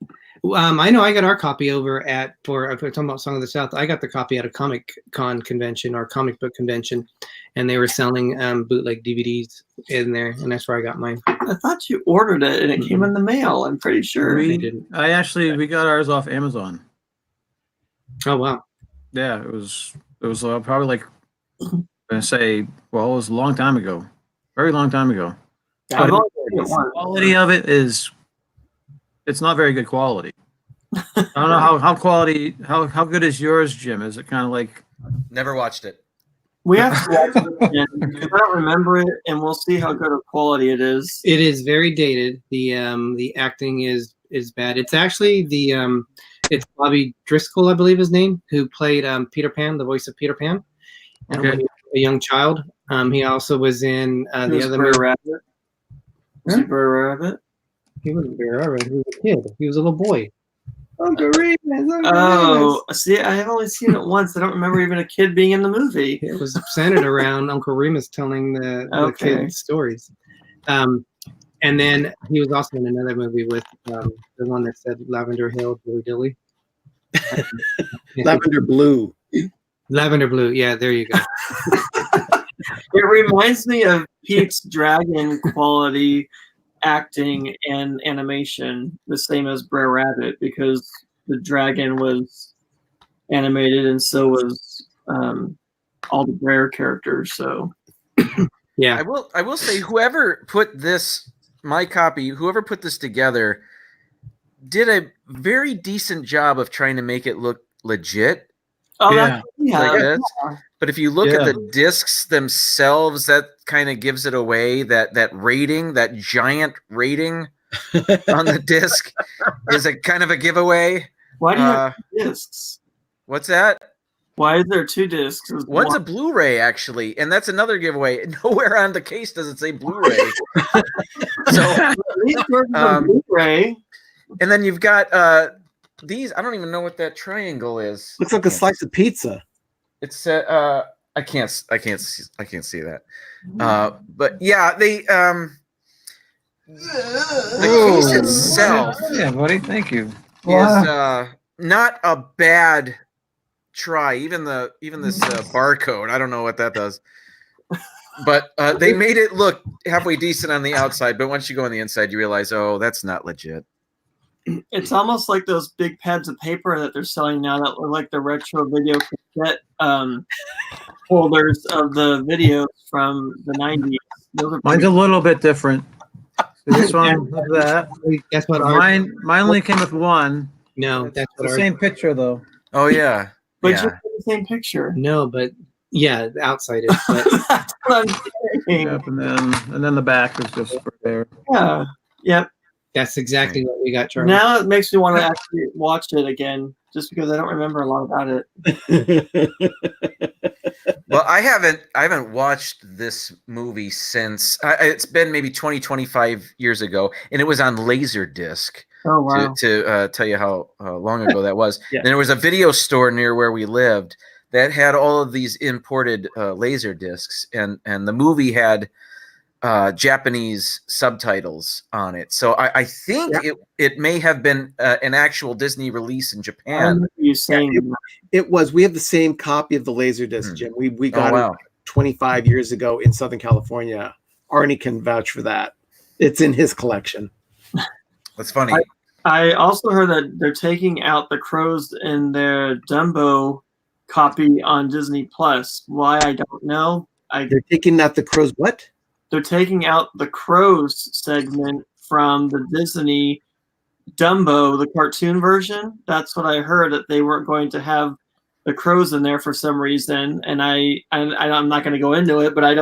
[SPEAKER 2] I know I got our copy over if we're talking about Song of the South. I got the copy at a Comic Con convention or comic book convention, and they were selling bootleg DVDs in there, and that's where I got mine.
[SPEAKER 1] I thought you ordered it and it came in the mail. I'm pretty sure.
[SPEAKER 2] They didn't.
[SPEAKER 3] We got ours off Amazon.
[SPEAKER 2] Oh wow.
[SPEAKER 3] Yeah, it was probably like I'm gonna say, it was a long time ago, very long time ago.
[SPEAKER 1] I've only seen it
[SPEAKER 3] The
[SPEAKER 1] once.
[SPEAKER 3] quality of it it's not very good quality. I don't know how good is yours, Jim? Is it kind of like
[SPEAKER 5] Never watched it.
[SPEAKER 1] We have to watch it again because I don't remember it, and we'll see how good of quality it is.
[SPEAKER 2] It is very dated. The acting is bad. It's actually it's Bobby Driscoll, I believe his name, who played Peter Pan, the voice of Peter Pan, when he was a young child. He also was in the other movie.
[SPEAKER 1] Rabbit. Was he Brer Rabbit?
[SPEAKER 2] He wasn't Brer Rabbit. He was a kid. He was a little boy.
[SPEAKER 4] Uncle Remus.
[SPEAKER 1] Oh, see, I have only seen it once. I don't remember even a kid being in the movie.
[SPEAKER 2] It was centered around Uncle Remus telling the kids stories. And then he was also in another movie with the one that said Lavender Hill, Dilly Dilly.
[SPEAKER 4] Lavender Blue.
[SPEAKER 2] Lavender Blue. Yeah, there you go.
[SPEAKER 1] It reminds me of Pete's Dragon quality acting and animation, the same as Brer Rabbit, because the dragon was animated and so was all the Brer characters. So
[SPEAKER 2] yeah,
[SPEAKER 5] I will say whoever put this together did a very decent job of trying to make it look legit.
[SPEAKER 1] Oh,
[SPEAKER 3] yeah.
[SPEAKER 5] Like this. But if you look at the discs themselves, that kind of gives it away. That rating, that giant rating on the disc, is a kind of a giveaway.
[SPEAKER 1] Why do you have two discs?
[SPEAKER 5] What's that?
[SPEAKER 1] Why is there two discs?
[SPEAKER 5] One's a Blu-ray, actually, and that's another giveaway. Nowhere on the case does it say Blu-ray. So
[SPEAKER 1] Blu-ray.
[SPEAKER 5] And then you've got these. I don't even know what that triangle is.
[SPEAKER 4] Looks like a slice of pizza.
[SPEAKER 5] It's I can't see that. But yeah, the case itself,
[SPEAKER 3] yeah, buddy, thank you.
[SPEAKER 5] is not a bad try. Even this barcode, I don't know what that does. But they made it look halfway decent on the outside, but once you go on the inside, you realize, oh, that's not legit.
[SPEAKER 1] It's almost like those big pads of paper that they're selling now that look like the retro video cassette holders of the videos from the 90s.
[SPEAKER 3] Mine's a little bit different. This one, that.
[SPEAKER 2] That's what
[SPEAKER 3] Mine only came with one.
[SPEAKER 2] No, that's
[SPEAKER 3] the same picture though.
[SPEAKER 5] Oh yeah,
[SPEAKER 1] but
[SPEAKER 5] yeah.
[SPEAKER 1] you have the same picture.
[SPEAKER 2] No, but yeah, the outside is. But
[SPEAKER 1] That's what I'm saying.
[SPEAKER 3] Yep, and then the back is just right there.
[SPEAKER 1] Yeah. Yep.
[SPEAKER 2] that's exactly what we got, Charlie.
[SPEAKER 1] Now it makes me want to actually watch it again, just because I don't remember a lot about it.
[SPEAKER 5] Well, I haven't watched this movie since it's been maybe 25 years ago, and it was on Laserdisc.
[SPEAKER 1] Oh wow!
[SPEAKER 5] To tell you how long ago that was.
[SPEAKER 4] Yeah.
[SPEAKER 5] And there was a video store near where we lived that had all of these imported laser discs, and the movie had Japanese subtitles on it. So I think it may have been an actual Disney release in Japan.
[SPEAKER 1] You saying
[SPEAKER 4] It was. We have the same copy of the Laserdisc, Jim. We got it 25 years ago in Southern California. Arnie can vouch for that. It's in his collection.
[SPEAKER 5] That's funny.
[SPEAKER 1] I also heard that they're taking out the crows in their Dumbo copy on Disney Plus. Why, I don't know.
[SPEAKER 4] They're taking out the crows. What?
[SPEAKER 1] They're taking out the crows segment from the Disney Dumbo, the cartoon version. That's what I heard, that they weren't going to have the crows in there for some reason. And I'm not going to go into it, but I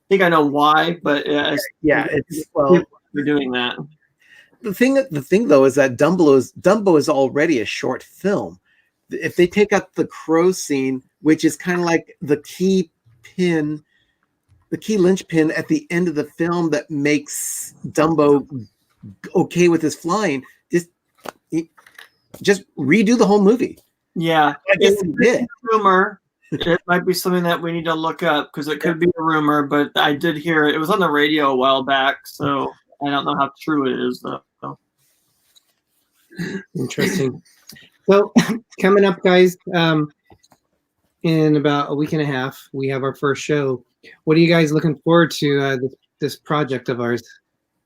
[SPEAKER 1] think I know why. But
[SPEAKER 4] it's
[SPEAKER 1] they're doing that.
[SPEAKER 4] The thing though is that Dumbo is already a short film. If they take out the crow scene, which is kind of like the key linchpin at the end of the film that makes Dumbo okay with his flying, just redo the whole movie.
[SPEAKER 1] Yeah,
[SPEAKER 4] I guess he did.
[SPEAKER 1] Rumor. It might be something that we need to look up because it could be a rumor, but I did hear it. It was on the radio a while back, so I don't know how true it is, though.
[SPEAKER 2] Interesting. So, coming up, guys, in about a week and a half, we have our first show. What are you guys looking forward to this project of ours?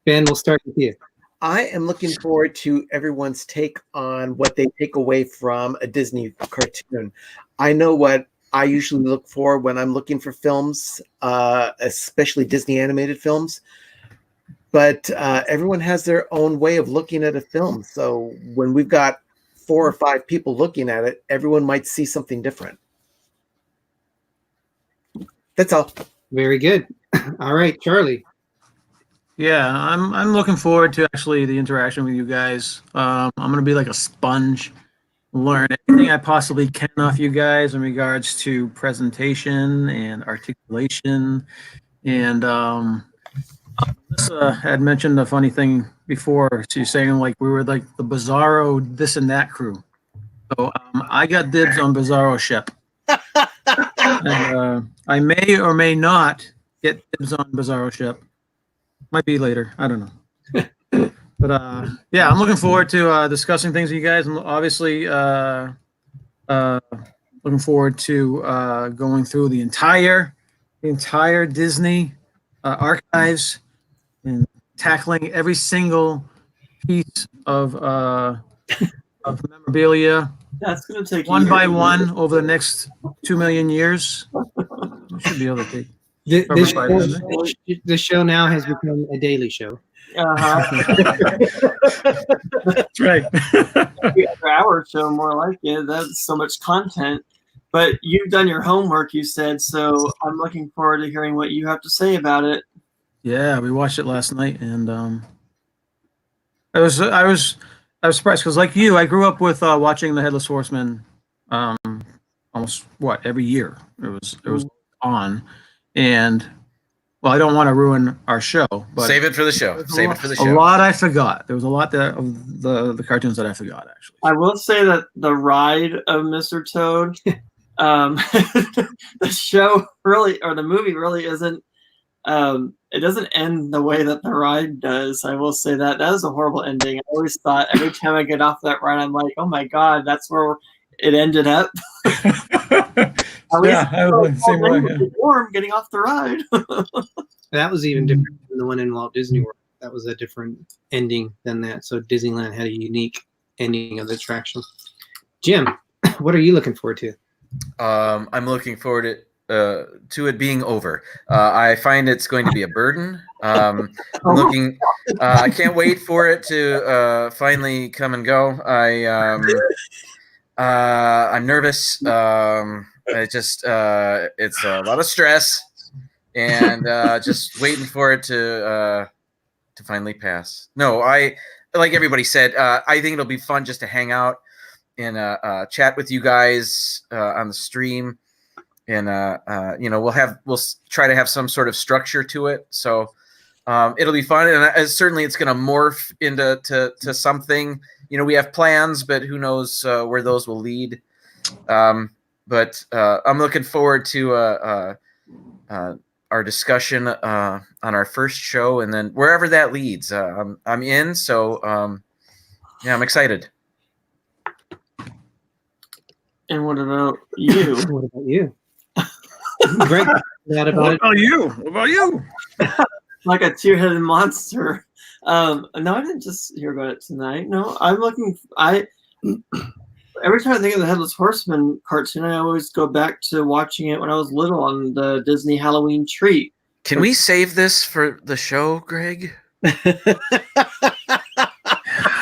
[SPEAKER 2] Ben, we'll start with you.
[SPEAKER 4] I am looking forward to everyone's take on what they take away from a Disney cartoon. I know what I usually look for when I'm looking for films, especially Disney animated films. But everyone has their own way of looking at a film. So when we've got 4 or 5 people looking at it, everyone might see something different. That's all.
[SPEAKER 2] Very good. All right, Charlie.
[SPEAKER 3] Yeah, I'm looking forward to actually the interaction with you guys. I'm gonna be like a sponge, learn everything I possibly can off you guys in regards to presentation and articulation. And Melissa had mentioned a funny thing before. She's saying like we were like the Bizarro this and that crew. So I got dibs on Bizarro Shep. And I may or may not get dibs on Bizarro Shep. Might be later. I don't know. But yeah, I'm looking forward to discussing things with you guys. I'm obviously looking forward to going through the entire Disney archives and tackling every single piece of memorabilia.
[SPEAKER 1] That's going to take
[SPEAKER 3] one by one over the next 2 million years. We should be able to take.
[SPEAKER 2] This show now has become a daily show.
[SPEAKER 3] That's right.
[SPEAKER 1] Hour show, more like it. That's so much content. But you've done your homework, you said, so I'm looking forward to hearing what you have to say about it.
[SPEAKER 3] Yeah, we watched it last night, and I was surprised because, like you, I grew up with watching the Headless Horseman almost every year. It was on. And well, I don't want to ruin our show, but
[SPEAKER 5] save it for the show. Save it for the show.
[SPEAKER 3] A lot I forgot. There was a lot of the cartoons that I forgot, actually.
[SPEAKER 1] I will say that the ride of Mr. Toad, the show really, or the movie really isn't. It doesn't end the way that the ride does. I will say that is a horrible ending. I always thought every time I get off that ride, I'm like, oh my god, that's where it ended up.
[SPEAKER 3] Yeah, I was the same way. Yeah.
[SPEAKER 1] Warm getting off the ride.
[SPEAKER 2] That was even different than the one in Walt Disney World. That was a different ending than that. So Disneyland had a unique ending of the attraction. Jim, what are you looking forward to?
[SPEAKER 5] I'm looking forward to it being over. I find it's going to be a burden. I'm looking. I can't wait for it to finally come and go. I'm nervous. It's a lot of stress, and just waiting for it to finally pass. No, like everybody said, I think it'll be fun just to hang out and chat with you guys on the stream, and we'll try to have some sort of structure to it. So it'll be fun, and certainly it's going to morph into something. We have plans, but who knows where those will lead. But I'm looking forward to our discussion on our first show, and then wherever that leads, I'm in. So yeah, I'm excited.
[SPEAKER 1] And what about you?
[SPEAKER 2] What about you? Greg, what about
[SPEAKER 3] you? What about you?
[SPEAKER 1] Like a two-headed monster. No, I didn't just hear about it tonight. No, every time I think of the Headless Horseman cartoon, I always go back to watching it when I was little on the Disney Halloween Treat.
[SPEAKER 5] Can we save this for the show, Greg?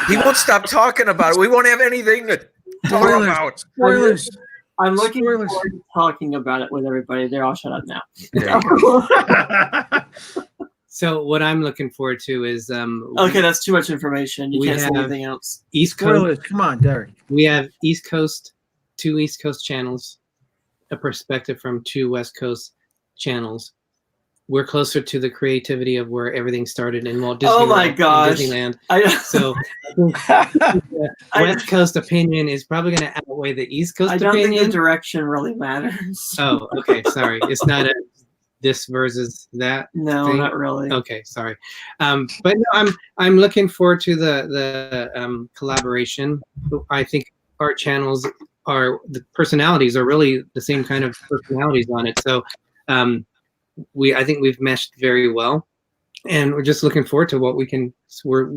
[SPEAKER 5] He won't stop talking about it. We won't have anything to talk about.
[SPEAKER 3] Spoilers.
[SPEAKER 1] I'm looking forward to talking about it with everybody. They're all shut up now.
[SPEAKER 2] So what I'm looking forward to is
[SPEAKER 1] okay, that's too much information. You can't say anything else.
[SPEAKER 2] East Coast.
[SPEAKER 3] Come on, Derek.
[SPEAKER 2] We have two East Coast channels, a perspective from two West Coast channels, we're closer to the creativity of where everything started in Walt Disney
[SPEAKER 1] Oh my
[SPEAKER 2] World and
[SPEAKER 1] gosh.
[SPEAKER 2] Disneyland.
[SPEAKER 1] I
[SPEAKER 2] So I think the West Coast opinion is probably going to outweigh the East Coast
[SPEAKER 1] don't
[SPEAKER 2] opinion.
[SPEAKER 1] think the direction really matters.
[SPEAKER 2] Oh, okay. Sorry. It's not a this versus that.
[SPEAKER 1] No,
[SPEAKER 2] thing?
[SPEAKER 1] not really.
[SPEAKER 2] Okay, sorry. But no, I'm looking forward to the collaboration. I think our channels the personalities are really the same kind of personalities on it. So I think we've meshed very well. And we're just looking forward to what we can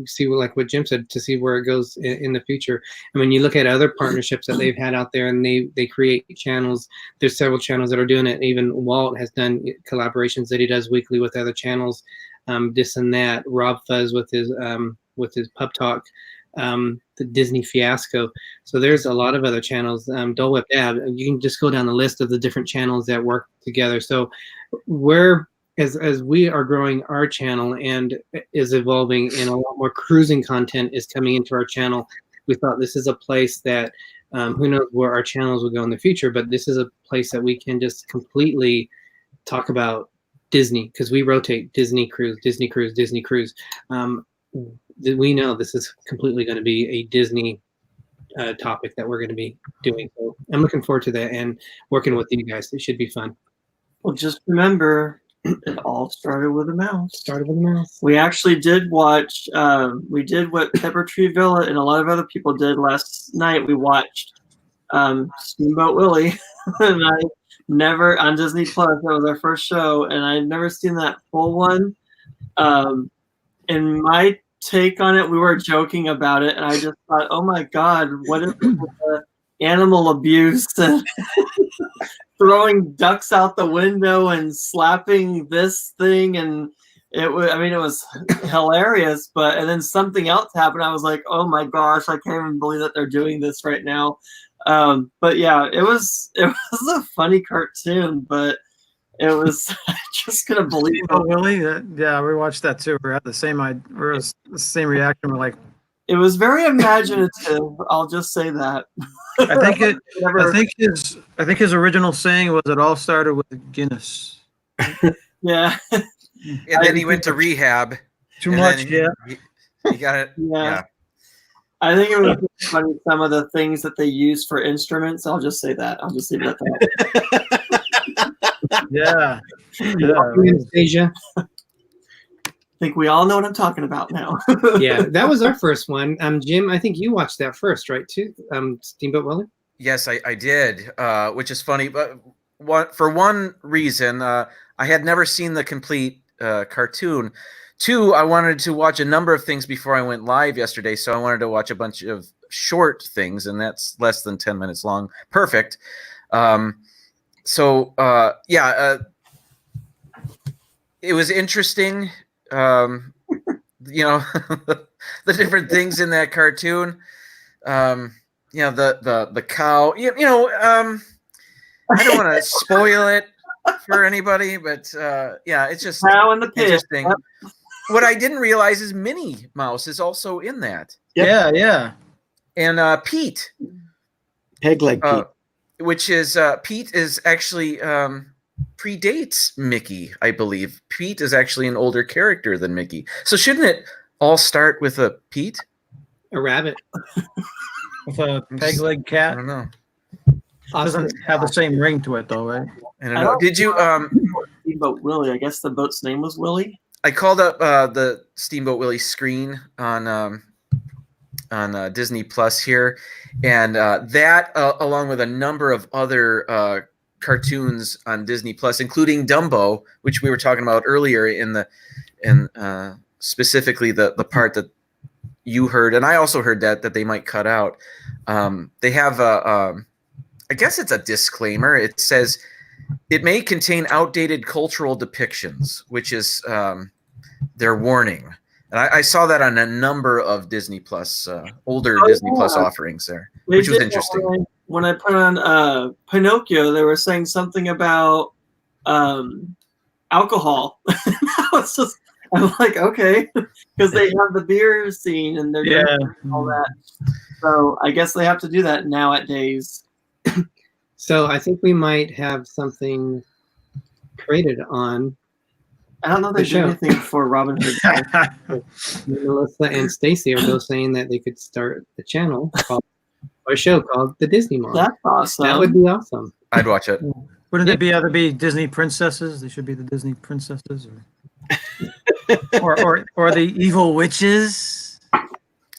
[SPEAKER 2] see, like what Jim said, to see where it goes in the future. And when you look at other partnerships that they've had out there, and they create channels, there's several channels that are doing it. Even Walt has done collaborations that he does weekly with other channels, this and that. Rob Fuzz with his Pub Talk, the Disney Fiasco. So there's a lot of other channels. Dole Whip Dab. You can just go down the list of the different channels that work together. So as we are growing our channel and is evolving, and a lot more cruising content is coming into our channel, we thought this is a place that who knows where our channels will go in the future, but this is a place that we can just completely talk about Disney, because we rotate Disney Cruise, Disney Cruise, Disney Cruise. We know this is completely going to be a Disney topic that we're going to be doing. So I'm looking forward to that and working with you guys. It should be fun.
[SPEAKER 1] Well, just remember, it all started with a mouse.
[SPEAKER 2] Started with a mouse.
[SPEAKER 1] We actually did watch, we did what Pepper Tree Villa and a lot of other people did last night. We watched Steamboat Willie, and I never, on Disney Plus, that was our first show, and I'd never seen that full one. And my take on it, we were joking about it, and I just thought, oh my God, what is the animal abuse and throwing ducks out the window and slapping this thing, and it was hilarious. And then something else happened. I was like, oh my gosh, I can't even believe that they're doing this right now. But yeah, it was a funny cartoon, but it was I just couldn't believe it.
[SPEAKER 3] Oh, really? Yeah, we watched that too. We had the same reaction. We're like,
[SPEAKER 1] it was very imaginative. I'll just say that.
[SPEAKER 3] I think his original saying was, "It all started with Guinness."
[SPEAKER 1] Yeah.
[SPEAKER 5] And then he went to rehab.
[SPEAKER 3] Too much, yeah.
[SPEAKER 5] He got it. Yeah.
[SPEAKER 1] I think it was funny, some of the things that they use for instruments. I'll just say that. I'll just leave it at that.
[SPEAKER 3] Yeah.
[SPEAKER 2] Anastasia.
[SPEAKER 1] I think we all know what I'm talking about now.
[SPEAKER 2] Yeah, that was our first one. Jim, I think you watched that first, right? Too. Steamboat Willie.
[SPEAKER 5] Yes, I did, which is funny. But for one reason, I had never seen the complete cartoon. Two, I wanted to watch a number of things before I went live yesterday, so I wanted to watch a bunch of short things, and that's less than 10 minutes long. Perfect. It was interesting. The different things in that cartoon. The cow. I don't want to spoil it for anybody, but it's just
[SPEAKER 1] cow in the pit.
[SPEAKER 5] Interesting. Yep. What I didn't realize is Minnie Mouse is also in that.
[SPEAKER 3] Yep. Yeah.
[SPEAKER 5] And Pete.
[SPEAKER 4] Peg leg Pete.
[SPEAKER 5] Which is Pete is actually predates Mickey, I believe. Pete is actually an older character than Mickey. So shouldn't it all start with a Pete?
[SPEAKER 2] A rabbit.
[SPEAKER 3] With a peg leg cat?
[SPEAKER 5] I don't know.
[SPEAKER 3] Doesn't have the same ring to it though, right?
[SPEAKER 5] I don't know. Did you
[SPEAKER 1] Steamboat Willie? I guess the boat's name was Willie.
[SPEAKER 5] I called up the Steamboat Willie screen on Disney Plus here, and that along with a number of other cartoons on Disney Plus, including Dumbo, which we were talking about earlier in specifically the part that you heard, and I also heard that they might cut out. They have I guess it's a disclaimer. It says it may contain outdated cultural depictions, which is their warning. And I saw that on a number of Disney Plus, older Disney Plus offerings there, which was interesting.
[SPEAKER 1] When I put on Pinocchio, they were saying something about alcohol. I'm like, okay, because they have the beer scene and they're doing all that. So I guess they have to do that nowadays.
[SPEAKER 2] So I think we might have something created on
[SPEAKER 1] I don't know if they
[SPEAKER 2] The
[SPEAKER 1] did
[SPEAKER 2] show.
[SPEAKER 1] anything for Robin Hood.
[SPEAKER 2] Melissa and Stacy are both saying that they could start a channel called, or a show called The Disney Mom.
[SPEAKER 1] That's awesome.
[SPEAKER 2] That would be awesome.
[SPEAKER 5] I'd watch it.
[SPEAKER 3] Wouldn't
[SPEAKER 2] Yeah.
[SPEAKER 3] it be either be Disney princesses? They should be the Disney princesses, or the evil witches.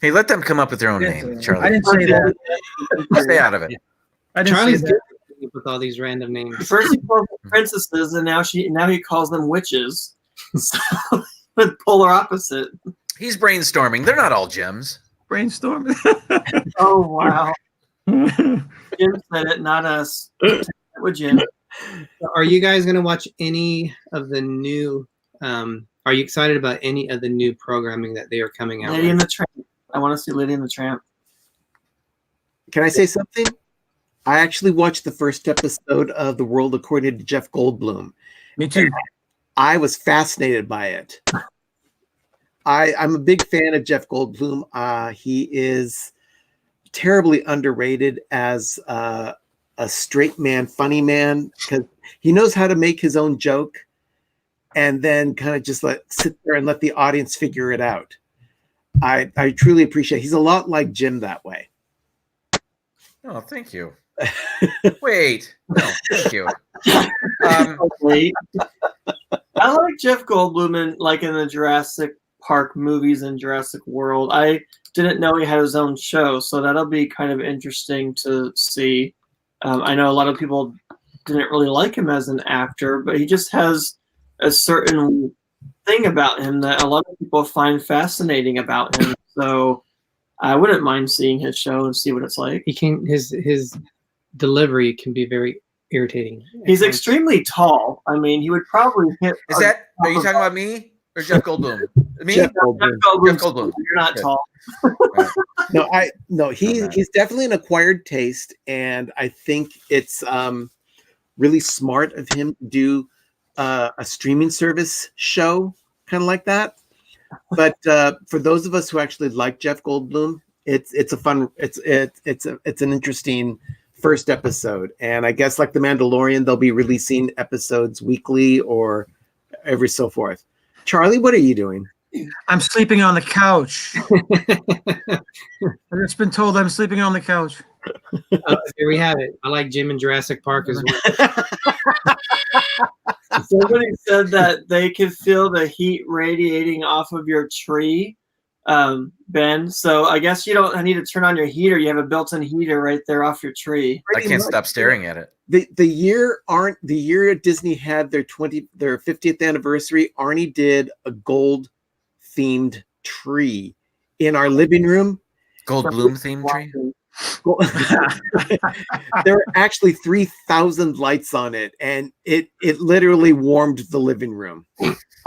[SPEAKER 5] Hey, let them come up with their own name,
[SPEAKER 3] I
[SPEAKER 5] Charlie.
[SPEAKER 3] didn't say that.
[SPEAKER 5] Stay out of it.
[SPEAKER 3] I didn't
[SPEAKER 2] Charlie's
[SPEAKER 3] say
[SPEAKER 2] good
[SPEAKER 3] that.
[SPEAKER 2] with all these random names.
[SPEAKER 1] First he calls them princesses, and now he calls them witches. So, with polar opposite.
[SPEAKER 5] He's brainstorming. They're not all gems.
[SPEAKER 3] Brainstorm.
[SPEAKER 1] Oh wow. Jim said it, not us. With Jim.
[SPEAKER 2] Are you guys going to watch any of the new? Are you excited about any of the new programming that they are coming out
[SPEAKER 1] Lady
[SPEAKER 2] with?
[SPEAKER 1] and the Tramp. I want to see Lady and the Tramp.
[SPEAKER 4] Can I say something? I actually watched the first episode of The World According to Jeff Goldblum.
[SPEAKER 3] Me too.
[SPEAKER 4] I was fascinated by it. I'm a big fan of Jeff Goldblum. He is terribly underrated as a straight man, funny man, because he knows how to make his own joke and then kind of just sit there and let the audience figure it out. I truly appreciate. He's a lot like Jim that way.
[SPEAKER 5] Oh, thank you. Wait. No, thank you.
[SPEAKER 1] Wait. I like Jeff Goldblum in the Jurassic Park movies and Jurassic World. I didn't know he had his own show, so that'll be kind of interesting to see. I know a lot of people didn't really like him as an actor, but he just has a certain thing about him that a lot of people find fascinating about him. So I wouldn't mind seeing his show and see what it's like.
[SPEAKER 2] He can his delivery can be very irritating.
[SPEAKER 1] He's extremely tall. I mean, he would probably hit.
[SPEAKER 5] Are you talking about me or Jeff Goldblum? Me?
[SPEAKER 4] Jeff
[SPEAKER 1] Jeff
[SPEAKER 4] Goldblum.
[SPEAKER 1] Goldblum.
[SPEAKER 5] Jeff Goldblum.
[SPEAKER 1] You're not
[SPEAKER 5] Okay.
[SPEAKER 1] tall.
[SPEAKER 4] No, he's definitely an acquired taste, and I think it's really smart of him to do a streaming service show kind of like that. But for those of us who actually like Jeff Goldblum, it's an interesting first episode. And I guess like The Mandalorian, they'll be releasing episodes weekly or every so forth. Charlie, what are you doing?
[SPEAKER 3] I'm sleeping on the couch. I've just been told I'm sleeping on the couch.
[SPEAKER 2] Here we have it. I like Jim and Jurassic Park as well.
[SPEAKER 1] Somebody said that they could feel the heat radiating off of your tree, Ben. So I guess you don't need to turn on your heater. You have a built-in heater right there off your tree.
[SPEAKER 5] I can't stop staring at it.
[SPEAKER 4] The year Disney had their 50th anniversary, Arnie did a gold themed tree in our living room.
[SPEAKER 5] Goldblum theme tree?
[SPEAKER 4] There were actually 3,000 lights on it, and it literally warmed the living room.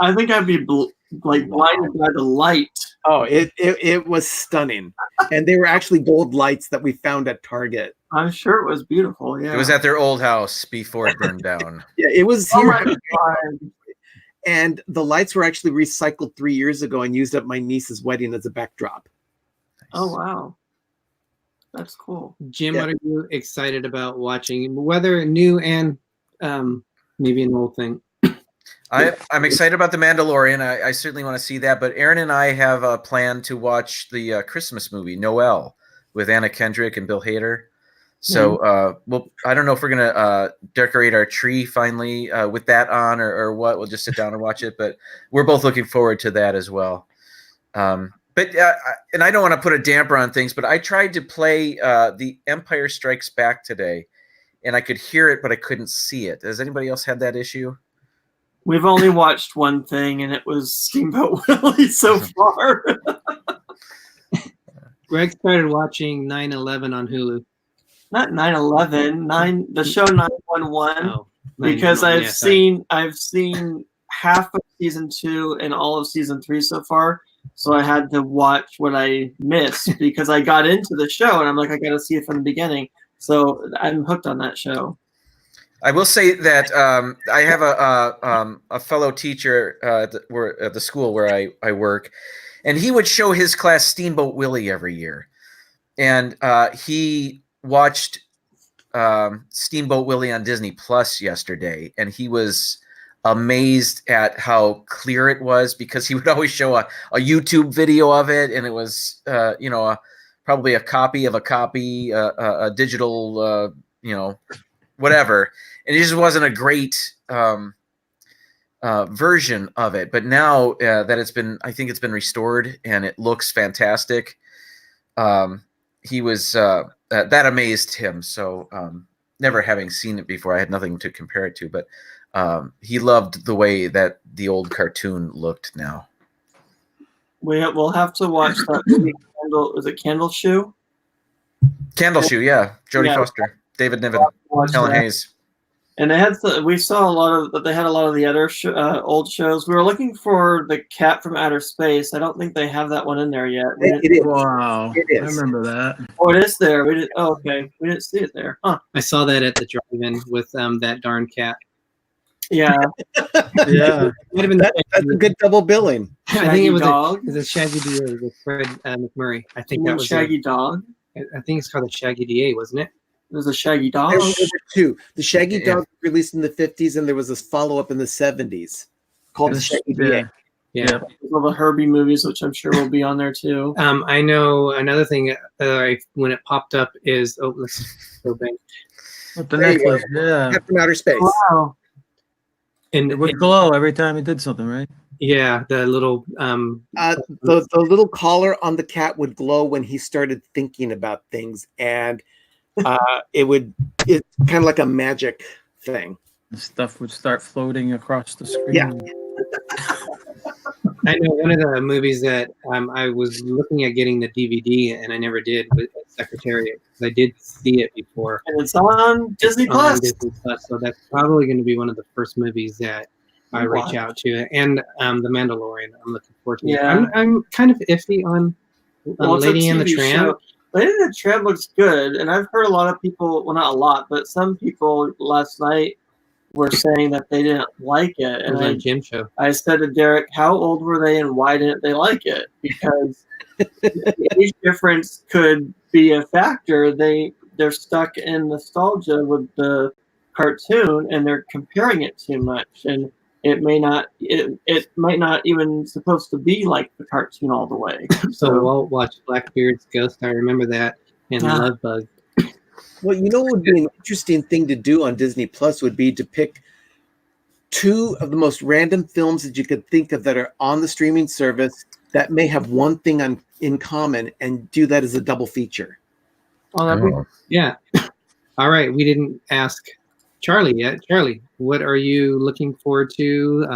[SPEAKER 1] I think I'd be blinded by the light.
[SPEAKER 4] Oh, it was stunning. And they were actually gold lights that we found at Target.
[SPEAKER 1] I'm sure it was beautiful. Yeah,
[SPEAKER 5] It was at their old house before it burned down.
[SPEAKER 4] Yeah, it was
[SPEAKER 1] Oh
[SPEAKER 4] here.
[SPEAKER 1] my God.
[SPEAKER 4] And the lights were actually recycled 3 years ago and used at my niece's wedding as a backdrop.
[SPEAKER 1] Oh wow, that's cool.
[SPEAKER 2] Jim,
[SPEAKER 4] Yeah.
[SPEAKER 2] what are you excited about watching? Whether new and maybe an old thing.
[SPEAKER 5] I'm excited about The Mandalorian. I certainly want to see that. But Aaron and I have a plan to watch the Christmas movie, Noel, with Anna Kendrick and Bill Hader. So, I don't know if we're going to decorate our tree finally with that on or what. We'll just sit down and watch it. But we're both looking forward to that as well. And I don't want to put a damper on things, but I tried to play The Empire Strikes Back today, and I could hear it, but I couldn't see it. Has anybody else had that issue?
[SPEAKER 1] We've only watched one thing, and it was Steamboat Willie so far.
[SPEAKER 2] Greg started watching 9/11 on Hulu.
[SPEAKER 1] Not 9/11, the show 911.
[SPEAKER 2] Oh,
[SPEAKER 1] Because
[SPEAKER 2] 9/11,
[SPEAKER 1] I've
[SPEAKER 2] yeah, sorry.
[SPEAKER 1] seen half of season 2 and all of season 3 so far. So I had to watch what I missed because I got into the show and I'm like, I got to see it from the beginning. So I'm hooked on that show.
[SPEAKER 5] I will say that I have a fellow teacher at the school where I work, and he would show his class Steamboat Willie every year. And he watched Steamboat Willie on Disney Plus yesterday, and he was amazed at how clear it was, because he would always show a YouTube video of it, and it was probably a copy of a copy, a digital whatever, and it just wasn't a great version of it. But now that I think it's been restored and it looks fantastic. He was that amazed him. So never having seen it before, I had nothing to compare it to, but he loved the way that the old cartoon looked now.
[SPEAKER 1] We'll have to watch that movie. Was it Candle Shoe?
[SPEAKER 5] Candle Shoe, yeah. Jodie Foster, David Niven, Helen Hayes.
[SPEAKER 1] And they had we saw a lot of. They had a lot of the other old shows. We were looking for the Cat from Outer Space. I don't think they have that one in there yet.
[SPEAKER 3] It is. Wow, it is. I remember that.
[SPEAKER 1] Oh, it is there. We did. Oh, okay, we didn't see it there. Huh.
[SPEAKER 2] I saw that at the drive-in with that darn cat.
[SPEAKER 1] Yeah.
[SPEAKER 3] Yeah.
[SPEAKER 4] Might have been that's a good double billing.
[SPEAKER 2] I think it was a Shaggy DA with Fred McMurray. I think that was
[SPEAKER 1] Shaggy Dog.
[SPEAKER 2] I think it's called the Shaggy DA, wasn't it?
[SPEAKER 1] There was a Shaggy Dog.
[SPEAKER 4] There were two. The Shaggy Dog was released in the 50s, and there was this follow-up in the 70s called the Shaggy DA.
[SPEAKER 2] Yeah.
[SPEAKER 1] All the Herbie movies, which I'm sure will be on there too.
[SPEAKER 2] I know another thing when it popped up is let's go back.
[SPEAKER 3] What the necklace? Yeah.
[SPEAKER 4] Cat from Outer Space.
[SPEAKER 1] Wow.
[SPEAKER 3] And it would glow every time he did something, right?
[SPEAKER 2] Yeah, the little
[SPEAKER 4] the little collar on the cat would glow when he started thinking about things, and it's kind of like a magic thing.
[SPEAKER 3] The stuff would start floating across the screen.
[SPEAKER 4] Yeah.
[SPEAKER 2] I know one of the movies that I was looking at getting the DVD, and I never did, with Secretariat, because I did see it before.
[SPEAKER 1] And it's on Disney Plus.
[SPEAKER 2] So that's probably going to be one of the first movies that I reach out to. And The Mandalorian, I'm looking forward to.
[SPEAKER 1] Yeah.
[SPEAKER 2] I'm kind of iffy on Lady and the Tramp.
[SPEAKER 1] Lady and the Tramp looks good, and I've heard a lot of people, well, not a lot, but some people last night were saying that they didn't like it. And
[SPEAKER 2] a gym show.
[SPEAKER 1] I said to Derek, how old were they and why didn't they like it? Because the age difference could be a factor. They're stuck in nostalgia with the cartoon, and they're comparing it too much, and it might not even supposed to be like the cartoon all the way.
[SPEAKER 2] So Walt watched Blackbeard's Ghost, I remember that, and Love Bug.
[SPEAKER 4] Well, you know what would be an interesting thing to do on Disney Plus would be to pick two of the most random films that you could think of that are on the streaming service that may have one thing in common, and do that as a double feature.
[SPEAKER 2] Yeah. All right. We didn't ask Charlie yet. Charlie, what are you looking forward to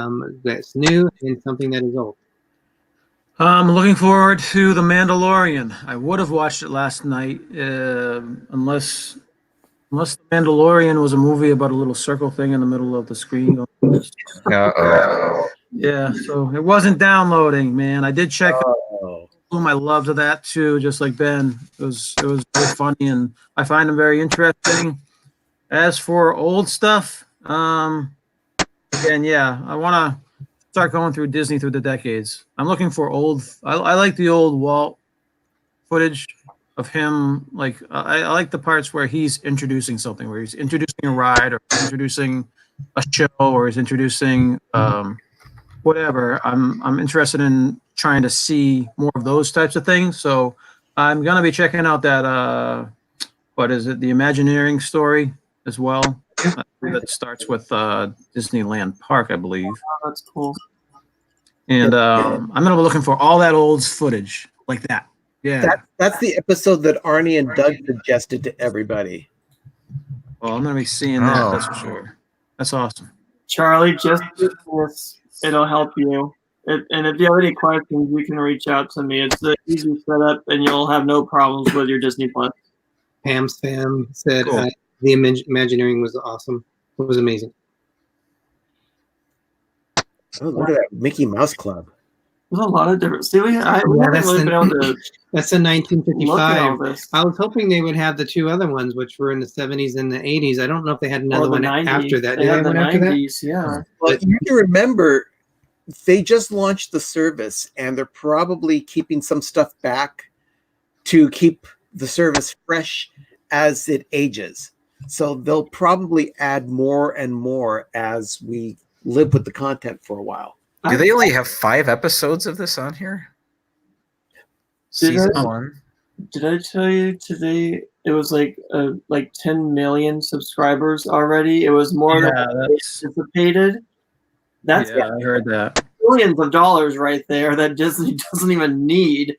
[SPEAKER 2] that's new and something that is old?
[SPEAKER 3] I'm looking forward to The Mandalorian. I would have watched it last night, unless The Mandalorian was a movie about a little circle thing in the middle of the screen. Yeah, so it wasn't downloading, man. I did check I loved that too, just like Ben. It was very funny, and I find them very interesting. As for old stuff, again, yeah, I want to start going through Disney through the decades. I'm looking for old. I like the old Walt footage of him. Like I like the parts where he's introducing something, where he's introducing a ride, or introducing a show, or he's introducing whatever. I'm interested in trying to see more of those types of things. So I'm gonna be checking out that what is it? The Imagineering story as well. That starts with Disneyland Park, I believe.
[SPEAKER 1] Oh, that's cool.
[SPEAKER 3] And I'm gonna be looking for all that old footage like that. Yeah,
[SPEAKER 4] that's the episode that Arnie and Doug suggested to everybody.
[SPEAKER 3] Well, I'm gonna be seeing that. That's for sure. That's awesome.
[SPEAKER 1] Charlie, just do this. It'll help you. And if you have any questions, you can reach out to me. It's an easy setup, and you'll have no problems with your Disney Plus.
[SPEAKER 2] Pam Spam said the Imagineering was awesome. It was amazing.
[SPEAKER 4] Oh, look at that Mickey Mouse Club.
[SPEAKER 1] There's a lot of different. See, we haven't really been able to.
[SPEAKER 2] That's a 1955.
[SPEAKER 1] Look at
[SPEAKER 2] I was hoping they would have the two other ones, which were in the 70s and the 80s. I don't know if they had another one
[SPEAKER 1] 90s.
[SPEAKER 2] after that.
[SPEAKER 1] They had the 90s,
[SPEAKER 2] that?
[SPEAKER 1] yeah.
[SPEAKER 4] Well, you can remember they just launched the service, and they're probably keeping some stuff back to keep the service fresh as it ages. So they'll probably add more and more as we live with the content for a while.
[SPEAKER 5] Do they only have 5 episodes of this on here? Season 1.
[SPEAKER 1] Did I tell you today it was like 10 million subscribers already? It was more than anticipated. That's
[SPEAKER 3] I heard that.
[SPEAKER 1] billions of dollars right there that Disney doesn't even need.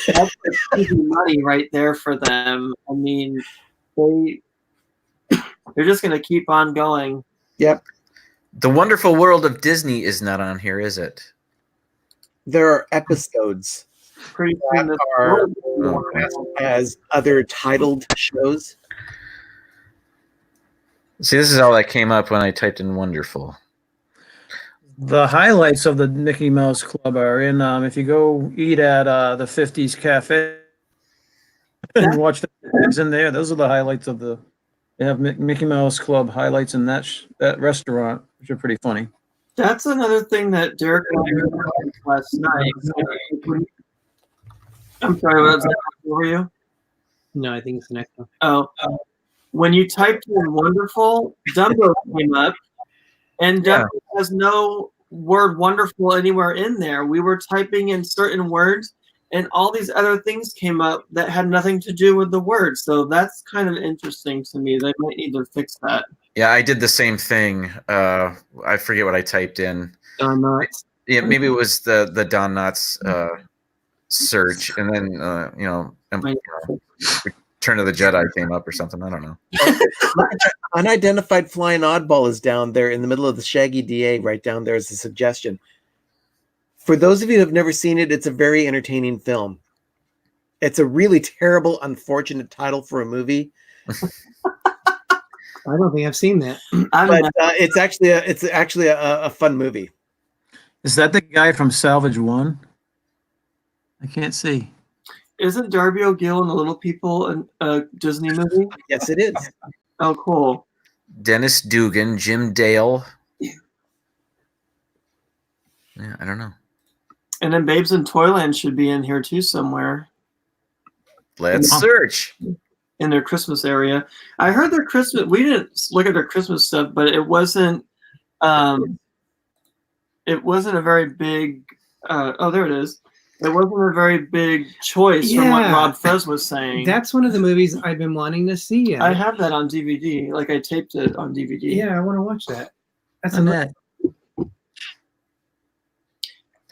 [SPEAKER 1] That's like easy money right there for them. I mean, they're just going to keep on going.
[SPEAKER 4] Yep.
[SPEAKER 5] The Wonderful World of Disney is not on here, is it?
[SPEAKER 4] There are episodes
[SPEAKER 1] Pretty soon
[SPEAKER 4] that
[SPEAKER 1] this
[SPEAKER 4] are as other titled shows.
[SPEAKER 5] See, this is all that came up when I typed in Wonderful.
[SPEAKER 3] The highlights of the Mickey Mouse Club are in, if you go eat at the 50s Cafe and watch the things in there, those are the highlights of the, they have Mickey Mouse Club highlights in that restaurant, which are pretty funny.
[SPEAKER 1] That's another thing that Derick and I talked last night. I'm sorry, what was that? Who were you?
[SPEAKER 2] No, I think it's the next one.
[SPEAKER 1] Oh, when you typed in Wonderful, Dumbo came up, and Dumbo has no word wonderful anywhere in there. We were typing in certain words, and all these other things came up that had nothing to do with the word. So that's kind of interesting to me. They might need to fix that.
[SPEAKER 5] Yeah, I did the same thing. I forget what I typed in.
[SPEAKER 1] Don Knotts.
[SPEAKER 5] Yeah, maybe it was the Don Knotts search, and then Return of the Jedi came up or something. I don't know.
[SPEAKER 4] Unidentified Flying Oddball is down there in the middle of the Shaggy DA, right down there as a suggestion. For those of you who have never seen it, it's a very entertaining film. It's a really terrible, unfortunate title for a movie.
[SPEAKER 2] I don't think I've seen that.
[SPEAKER 4] But it's actually a fun movie.
[SPEAKER 3] Is that the guy from Salvage One? I can't see.
[SPEAKER 1] Isn't Darby O'Gill and the Little People a Disney movie?
[SPEAKER 4] Yes, it is.
[SPEAKER 1] Oh, cool.
[SPEAKER 5] Dennis Dugan, Jim Dale. Yeah, I don't know.
[SPEAKER 1] And then Babes in Toyland should be in here too somewhere.
[SPEAKER 5] Let's search.
[SPEAKER 1] In their Christmas area. I heard their Christmas, we didn't look at their Christmas stuff, but it wasn't a very big, there it is. It wasn't a very big choice from what Rob Fez was saying.
[SPEAKER 2] That's one of the movies I've been wanting to see.
[SPEAKER 1] I have that on DVD. Like I taped it on DVD.
[SPEAKER 2] Yeah, I want to watch that. That's
[SPEAKER 3] And that.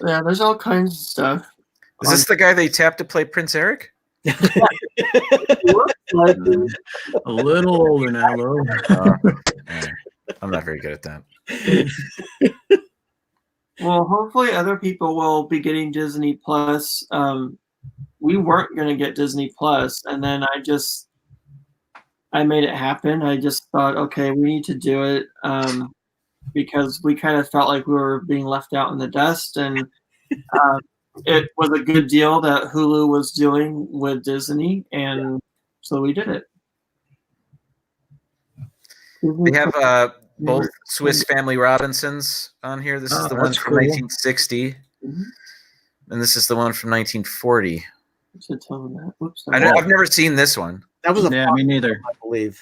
[SPEAKER 1] Yeah, there's all kinds of stuff.
[SPEAKER 5] Is this the guy they tapped to play Prince Eric?
[SPEAKER 3] A little older now, though.
[SPEAKER 5] I'm not very good at that.
[SPEAKER 1] Well, hopefully other people will be getting Disney Plus. We weren't going to get Disney Plus, and then I made it happen. I just thought, okay, we need to do it because we kind of felt like we were being left out in the dust, and it was a good deal that Hulu was doing with Disney, and so we did it.
[SPEAKER 5] We have both Swiss Family Robinsons on here. This is the one from 1960, and this is the one from 1940.
[SPEAKER 1] Should tell them that. Whoops,
[SPEAKER 5] I've never seen this one.
[SPEAKER 4] That was
[SPEAKER 3] me neither.
[SPEAKER 4] I believe.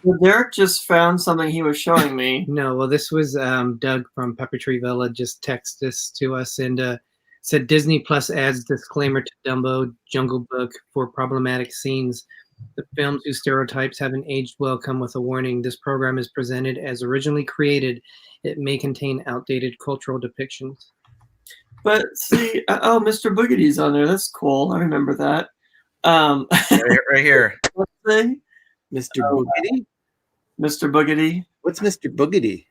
[SPEAKER 1] Well, Derek just found something he was showing me.
[SPEAKER 2] No, well, this was Doug from Puppetry Villa just texted this to us and said Disney Plus adds disclaimer to Dumbo Jungle Book for problematic scenes. The films whose stereotypes haven't aged well come with a warning. This program is presented as originally created. It may contain outdated cultural depictions.
[SPEAKER 1] But see, Mr. Boogedy's on there. That's cool. I remember that.
[SPEAKER 5] Right here.
[SPEAKER 1] What's the name?
[SPEAKER 4] Mr. Boogedy?
[SPEAKER 1] Mr. Boogedy.
[SPEAKER 4] What's Mr. Boogedy?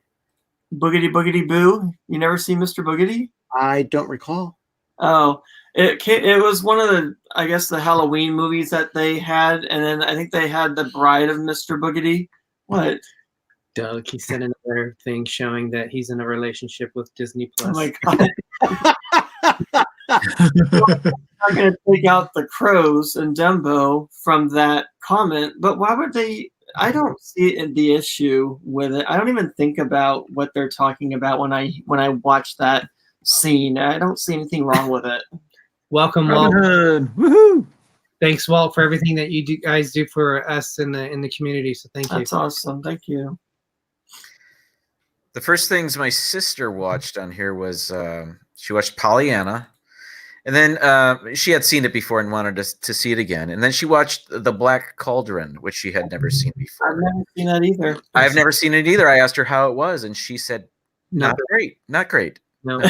[SPEAKER 1] Boogedy Boogedy Boo. You never seen Mr. Boogedy?
[SPEAKER 4] I don't recall.
[SPEAKER 1] Oh, it was one of the, I guess, the Halloween movies that they had, and then I think they had The Bride of Mr. Boogedy. What?
[SPEAKER 2] Doug, he sent another thing showing that he's in a relationship with Disney Plus.
[SPEAKER 1] Oh my god! I'm going to take out the crows and Dumbo from that comment, but why would they? I don't see the issue with it. I don't even think about what they're talking about when I watch that scene. I don't see anything wrong with it.
[SPEAKER 2] Welcome, Walt.
[SPEAKER 3] Woohoo!
[SPEAKER 2] Thanks, Walt, for everything that you guys do for us in the community. So thank you.
[SPEAKER 1] That's awesome. Thank you.
[SPEAKER 5] The first things my sister watched on here was she watched Pollyanna, and then she had seen it before and wanted to see it again. And then she watched The Black Cauldron, which she had never seen before.
[SPEAKER 1] I've never seen that either.
[SPEAKER 5] I've never seen it either. I asked her how it was, and she said, "Not great, not great."
[SPEAKER 2] No.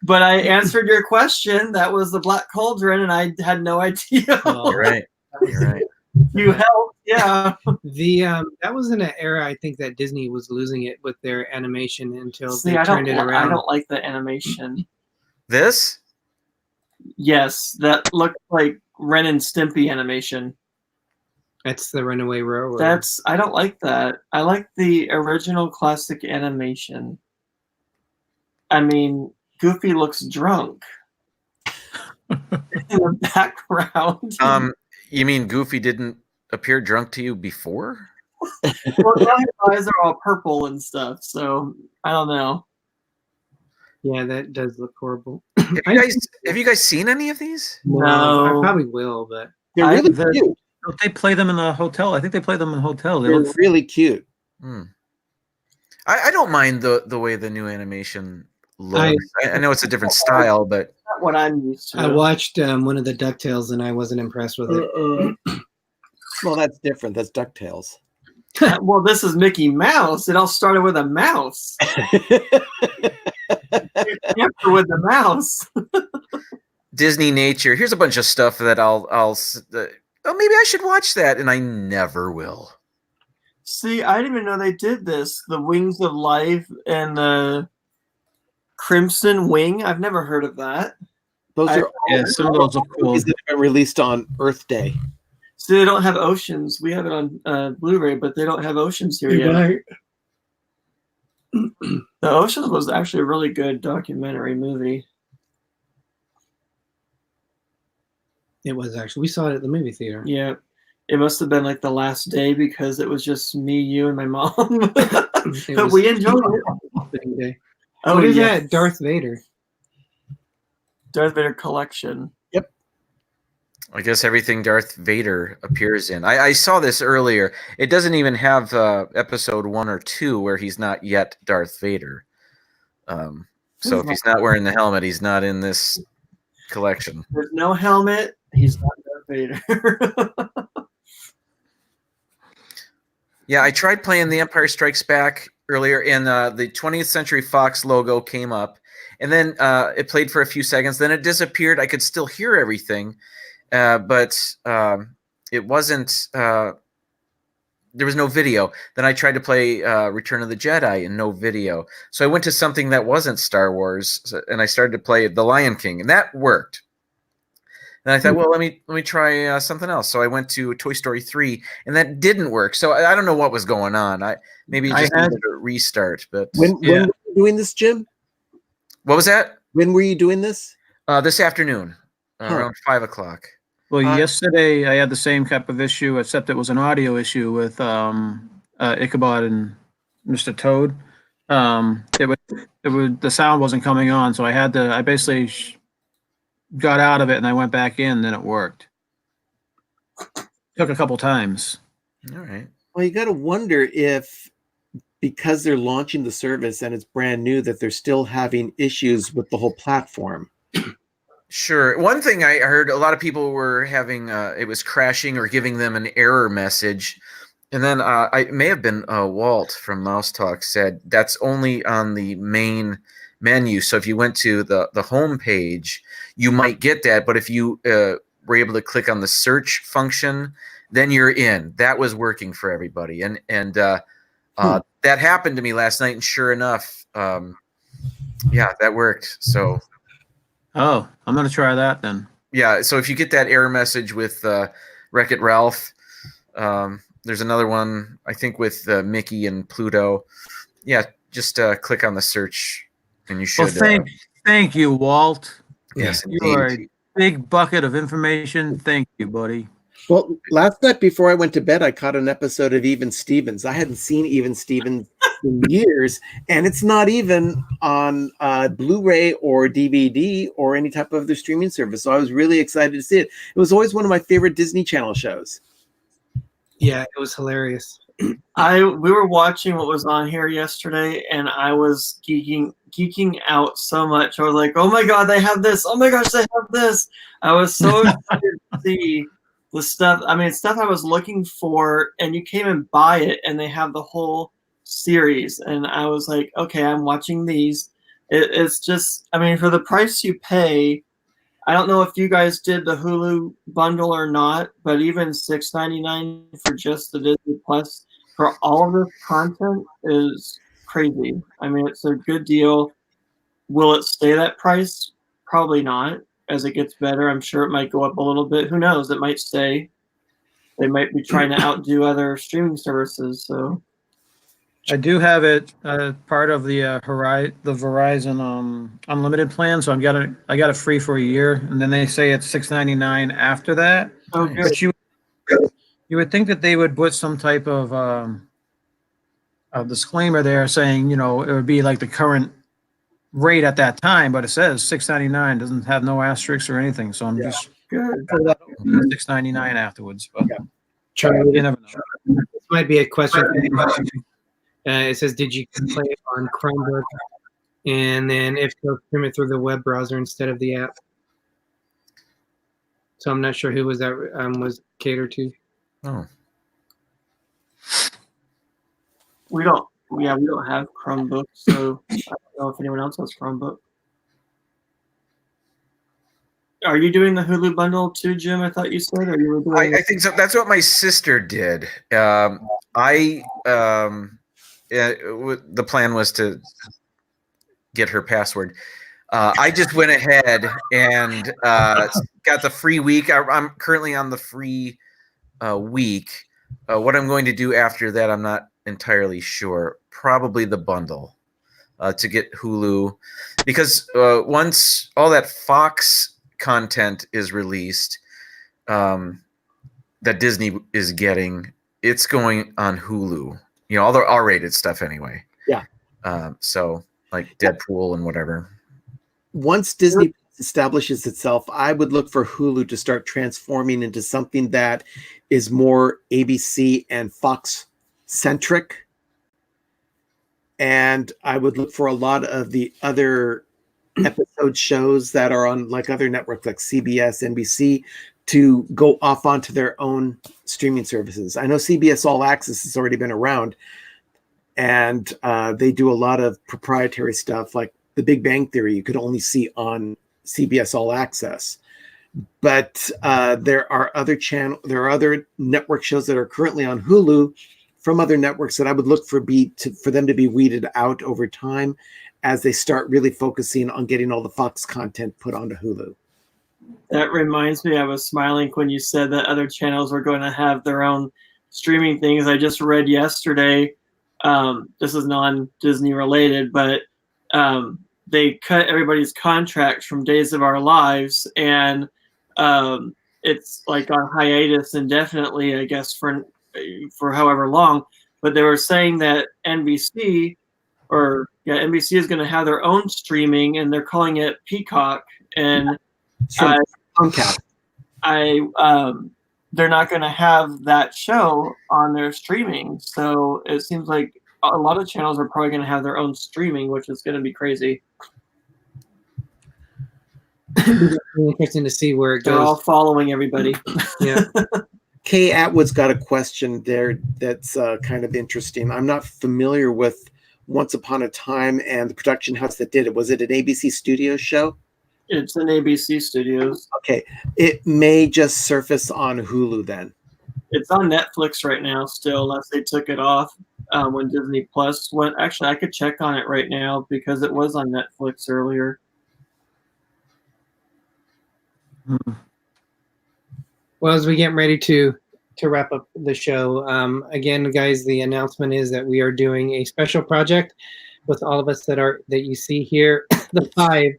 [SPEAKER 1] But I answered your question. That was The Black Cauldron, and I had no idea.
[SPEAKER 2] Oh.
[SPEAKER 5] You're right. You're right.
[SPEAKER 1] You helped, yeah.
[SPEAKER 2] That was in an era I think that Disney was losing it with their animation until
[SPEAKER 1] See,
[SPEAKER 2] they
[SPEAKER 1] I
[SPEAKER 2] turned it
[SPEAKER 1] don't
[SPEAKER 2] around.
[SPEAKER 1] like the animation.
[SPEAKER 5] This?
[SPEAKER 1] Yes, that looked like Ren and Stimpy animation.
[SPEAKER 2] That's the Runaway Railroad.
[SPEAKER 1] I don't like that. I like the original classic animation. I mean, Goofy looks drunk in the background.
[SPEAKER 5] You mean Goofy didn't appear drunk to you before?
[SPEAKER 1] Well, now his eyes are all purple and stuff, so I don't know.
[SPEAKER 2] Yeah, that does look horrible.
[SPEAKER 5] Have you guys seen any of these?
[SPEAKER 1] No.
[SPEAKER 2] I probably will, but
[SPEAKER 4] They're really cute.
[SPEAKER 3] Don't they play them in the hotel? I think they play them in the hotel. They
[SPEAKER 4] They're
[SPEAKER 3] look
[SPEAKER 4] really cute.
[SPEAKER 5] I don't mind the way the new animation looks. I know it's a different style, but
[SPEAKER 1] Not what I'm used to.
[SPEAKER 2] I watched one of the DuckTales and I wasn't impressed with it.
[SPEAKER 4] Well, that's different. That's DuckTales.
[SPEAKER 1] Well, this is Mickey Mouse. It all started with a mouse. After with the mouse.
[SPEAKER 5] Disney Nature. Here's a bunch of stuff that maybe I should watch that, and I never will.
[SPEAKER 1] See, I didn't even know they did this. The Wings of Life and the Crimson Wing. I've never heard of that.
[SPEAKER 4] Those are
[SPEAKER 3] some of those are cool.
[SPEAKER 4] movies that have been released on Earth Day.
[SPEAKER 1] So they don't have Oceans. We have it on Blu-ray, but they don't have Oceans here yet. The Oceans was actually a really good documentary movie.
[SPEAKER 2] It was actually. We saw it at the movie theater.
[SPEAKER 1] Yeah. It must have been like the last day because it was just me, you, and my mom. But we enjoyed it.
[SPEAKER 2] Oh, what is that? Darth Vader.
[SPEAKER 1] Darth Vader collection.
[SPEAKER 4] Yep.
[SPEAKER 5] I guess everything Darth Vader appears in. I saw this earlier. It doesn't even have episode 1 or 2 where he's not yet Darth Vader. So if he's not wearing the helmet, he's not in this collection.
[SPEAKER 1] There's no helmet. He's not Darth Vader.
[SPEAKER 5] Yeah, I tried playing The Empire Strikes Back earlier, and the 20th Century Fox logo came up, and then it played for a few seconds. Then it disappeared. I could still hear everything, but it wasn't. There was no video. Then I tried to play Return of the Jedi, and no video. So I went to something that wasn't Star Wars, and I started to play The Lion King, and that worked. And I thought, well, let me try something else. So I went to Toy Story 3, and that didn't work. So I don't know what was going on. Maybe just needed a restart. But
[SPEAKER 4] when were you doing this, Jim?
[SPEAKER 5] What was that?
[SPEAKER 4] When were you doing this?
[SPEAKER 5] This afternoon, around 5 o'clock.
[SPEAKER 3] Well, yesterday I had the same type of issue, except it was an audio issue with Ichabod and Mr. Toad. The sound wasn't coming on, so I basically got out of it and I went back in, then it worked. Took a couple times.
[SPEAKER 5] All right.
[SPEAKER 4] Well, you got to wonder if because they're launching the service and it's brand new that they're still having issues with the whole platform.
[SPEAKER 5] Sure. One thing I heard, a lot of people were having it was crashing or giving them an error message. And then I may have been Walt from Mouse Talk said that's only on the main menu. So if you went to the home page, you might get that. But if you were able to click on the search function, then you're in. That was working for everybody. And that happened to me last night. And sure enough, yeah, that worked. So.
[SPEAKER 3] Oh, I'm going to try that then.
[SPEAKER 5] Yeah. So if you get that error message with Wreck-It Ralph, there's another one, I think, with Mickey and Pluto. Yeah. Just click on the search and you should.
[SPEAKER 3] Well, thank you, Walt.
[SPEAKER 5] Yes,
[SPEAKER 3] you are a big bucket of information. Thank you, buddy.
[SPEAKER 4] Well, last night before I went to bed, I caught an episode of Even Stevens. I hadn't seen Even Stevens in years, and it's not even on Blu-ray or DVD or any type of other streaming service. So I was really excited to see it. It was always one of my favorite Disney Channel shows.
[SPEAKER 2] Yeah, it was hilarious.
[SPEAKER 1] We were watching what was on here yesterday, and I was geeking out so much. I was like, "Oh my god, they have this! Oh my gosh, they have this!" I was so excited to see the stuff. I mean, stuff I was looking for, and you came and buy it, and they have the whole series, and I was like, "Okay, I'm watching these." It's just, I mean, for the price you pay. I don't know if you guys did the Hulu bundle or not, but even $6.99 for just the Disney Plus for all of this content is crazy. I mean, it's a good deal. Will it stay that price? Probably not. As it gets better, I'm sure it might go up a little bit. Who knows? It might stay. They might be trying to outdo other streaming services. So
[SPEAKER 3] I do have it part of the Verizon unlimited plan, so I got it free for a year, and then they say it's $6.99 after that.
[SPEAKER 1] oh, good.
[SPEAKER 3] But you would think that they would put some type of a disclaimer there saying, it would be like the current rate at that time, but it says $6.99, doesn't have no asterisks or anything. So I'm just
[SPEAKER 1] Good.
[SPEAKER 3] $6.99 afterwards. But
[SPEAKER 2] Charlie,
[SPEAKER 3] you never know.
[SPEAKER 2] this might be a question. It says, did you play it on Chromebook? And then if so, stream it through the web browser instead of the app. So I'm not sure who was that was catered to.
[SPEAKER 5] Oh,
[SPEAKER 1] We don't have Chromebooks, so I don't know if anyone else has Chromebook. Are you doing the Hulu bundle too, Jim? I thought you said, or you were doing.
[SPEAKER 5] I think so. That's what my sister did. The plan was to get her password. I just went ahead and got the free week. I'm currently on the free week. What I'm going to do after that, I'm not entirely sure. Probably the bundle to get Hulu, because once all that Fox content is released, that Disney is getting, it's going on Hulu. All the R-rated stuff anyway.
[SPEAKER 4] Yeah.
[SPEAKER 5] So like Deadpool and whatever.
[SPEAKER 4] Once Disney establishes itself, I would look for Hulu to start transforming into something that is more ABC and Fox centric. And I would look for a lot of the other episode shows that are on like other networks like CBS, NBC to go off onto their own streaming services. I know CBS All Access has already been around, and they do a lot of proprietary stuff like The Big Bang Theory you could only see on CBS All Access. But there are other network shows that are currently on Hulu from other networks that I would look for them to be weeded out over time as they start really focusing on getting all the Fox content put onto Hulu.
[SPEAKER 1] That reminds me, I was smiling when you said that other channels were going to have their own streaming things. I just read yesterday, this is non-Disney related, but they cut everybody's contracts from Days of Our Lives, and it's like on hiatus indefinitely, I guess, for however long. But they were saying that NBC is going to have their own streaming, and they're calling it Peacock. And they're not going to have that show on their streaming. So it seems like a lot of channels are probably going to have their own streaming, which is going to be crazy.
[SPEAKER 2] Interesting to see where it goes.
[SPEAKER 1] They're all following everybody.
[SPEAKER 2] Yeah.
[SPEAKER 4] Kay Atwood's got a question there that's kind of interesting. I'm not familiar with Once Upon a Time and the production house that did it. Was it an ABC Studios show?
[SPEAKER 1] It's an ABC Studios.
[SPEAKER 4] Okay. It may just surface on Hulu then.
[SPEAKER 1] It's on Netflix right now still, unless they took it off when Disney Plus went. Actually, I could check on it right now because it was on Netflix earlier.
[SPEAKER 2] Well, as we get ready to wrap up the show, again, guys, the announcement is that we are doing a special project with all of us that you see here, the 5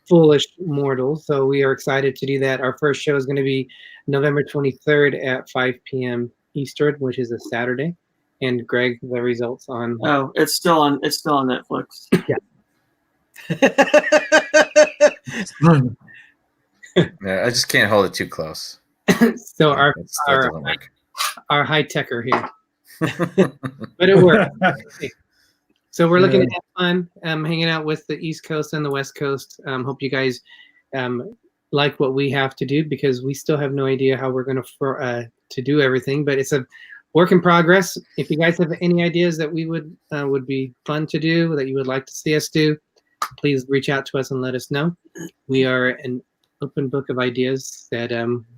[SPEAKER 2] Foolish Mortals. So we are excited to do that. Our first show is going to be November 23rd at 5 p.m. Eastern, which is a Saturday. And Greg, the results on.
[SPEAKER 1] Oh, it's still on Netflix.
[SPEAKER 2] Yeah.
[SPEAKER 5] Yeah, I just can't hold it too close.
[SPEAKER 2] So our
[SPEAKER 5] doesn't work.
[SPEAKER 2] high techer here. But it worked. So we're looking to have fun, hanging out with the East Coast and the West Coast. Hope you guys like what we have to do, because we still have no idea how we're going to do everything. But it's a work in progress. If you guys have any ideas that we would be fun to do, that you would like to see us do, please reach out to us and let us know. We are an open book of ideas that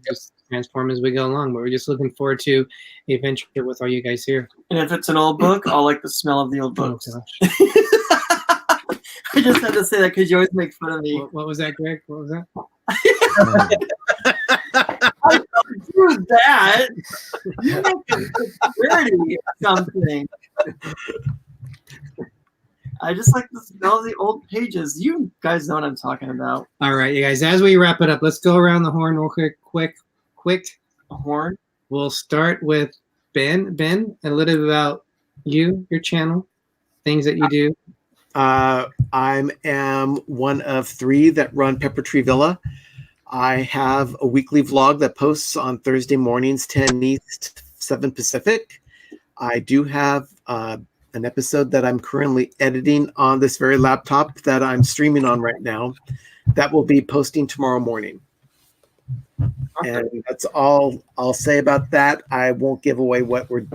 [SPEAKER 2] just transform as we go along. But we're just looking forward to a venture with all you guys here.
[SPEAKER 1] And if it's an old book, I'll like the smell of the old books.
[SPEAKER 2] Oh, gosh.
[SPEAKER 1] I just had to say that because you always make fun of me.
[SPEAKER 2] What was that, Greg? What was that?
[SPEAKER 1] I don't do that. You make it pretty something. I just like the smell of the old pages. You guys know what I'm talking about.
[SPEAKER 2] All right, you guys, as we wrap it up, let's go around the horn real quick.
[SPEAKER 1] A horn?
[SPEAKER 2] We'll start with Ben. Ben, a little bit about you, your channel, things that you do.
[SPEAKER 4] I am one of 3 that run Pepper Tree Villa. I have a weekly vlog that posts on Thursday mornings, 10 East, 7 Pacific. I do have an episode that I'm currently editing on this very laptop that I'm streaming on right now that will be posting tomorrow morning. Okay. And that's all I'll say about that. I won't give away what we're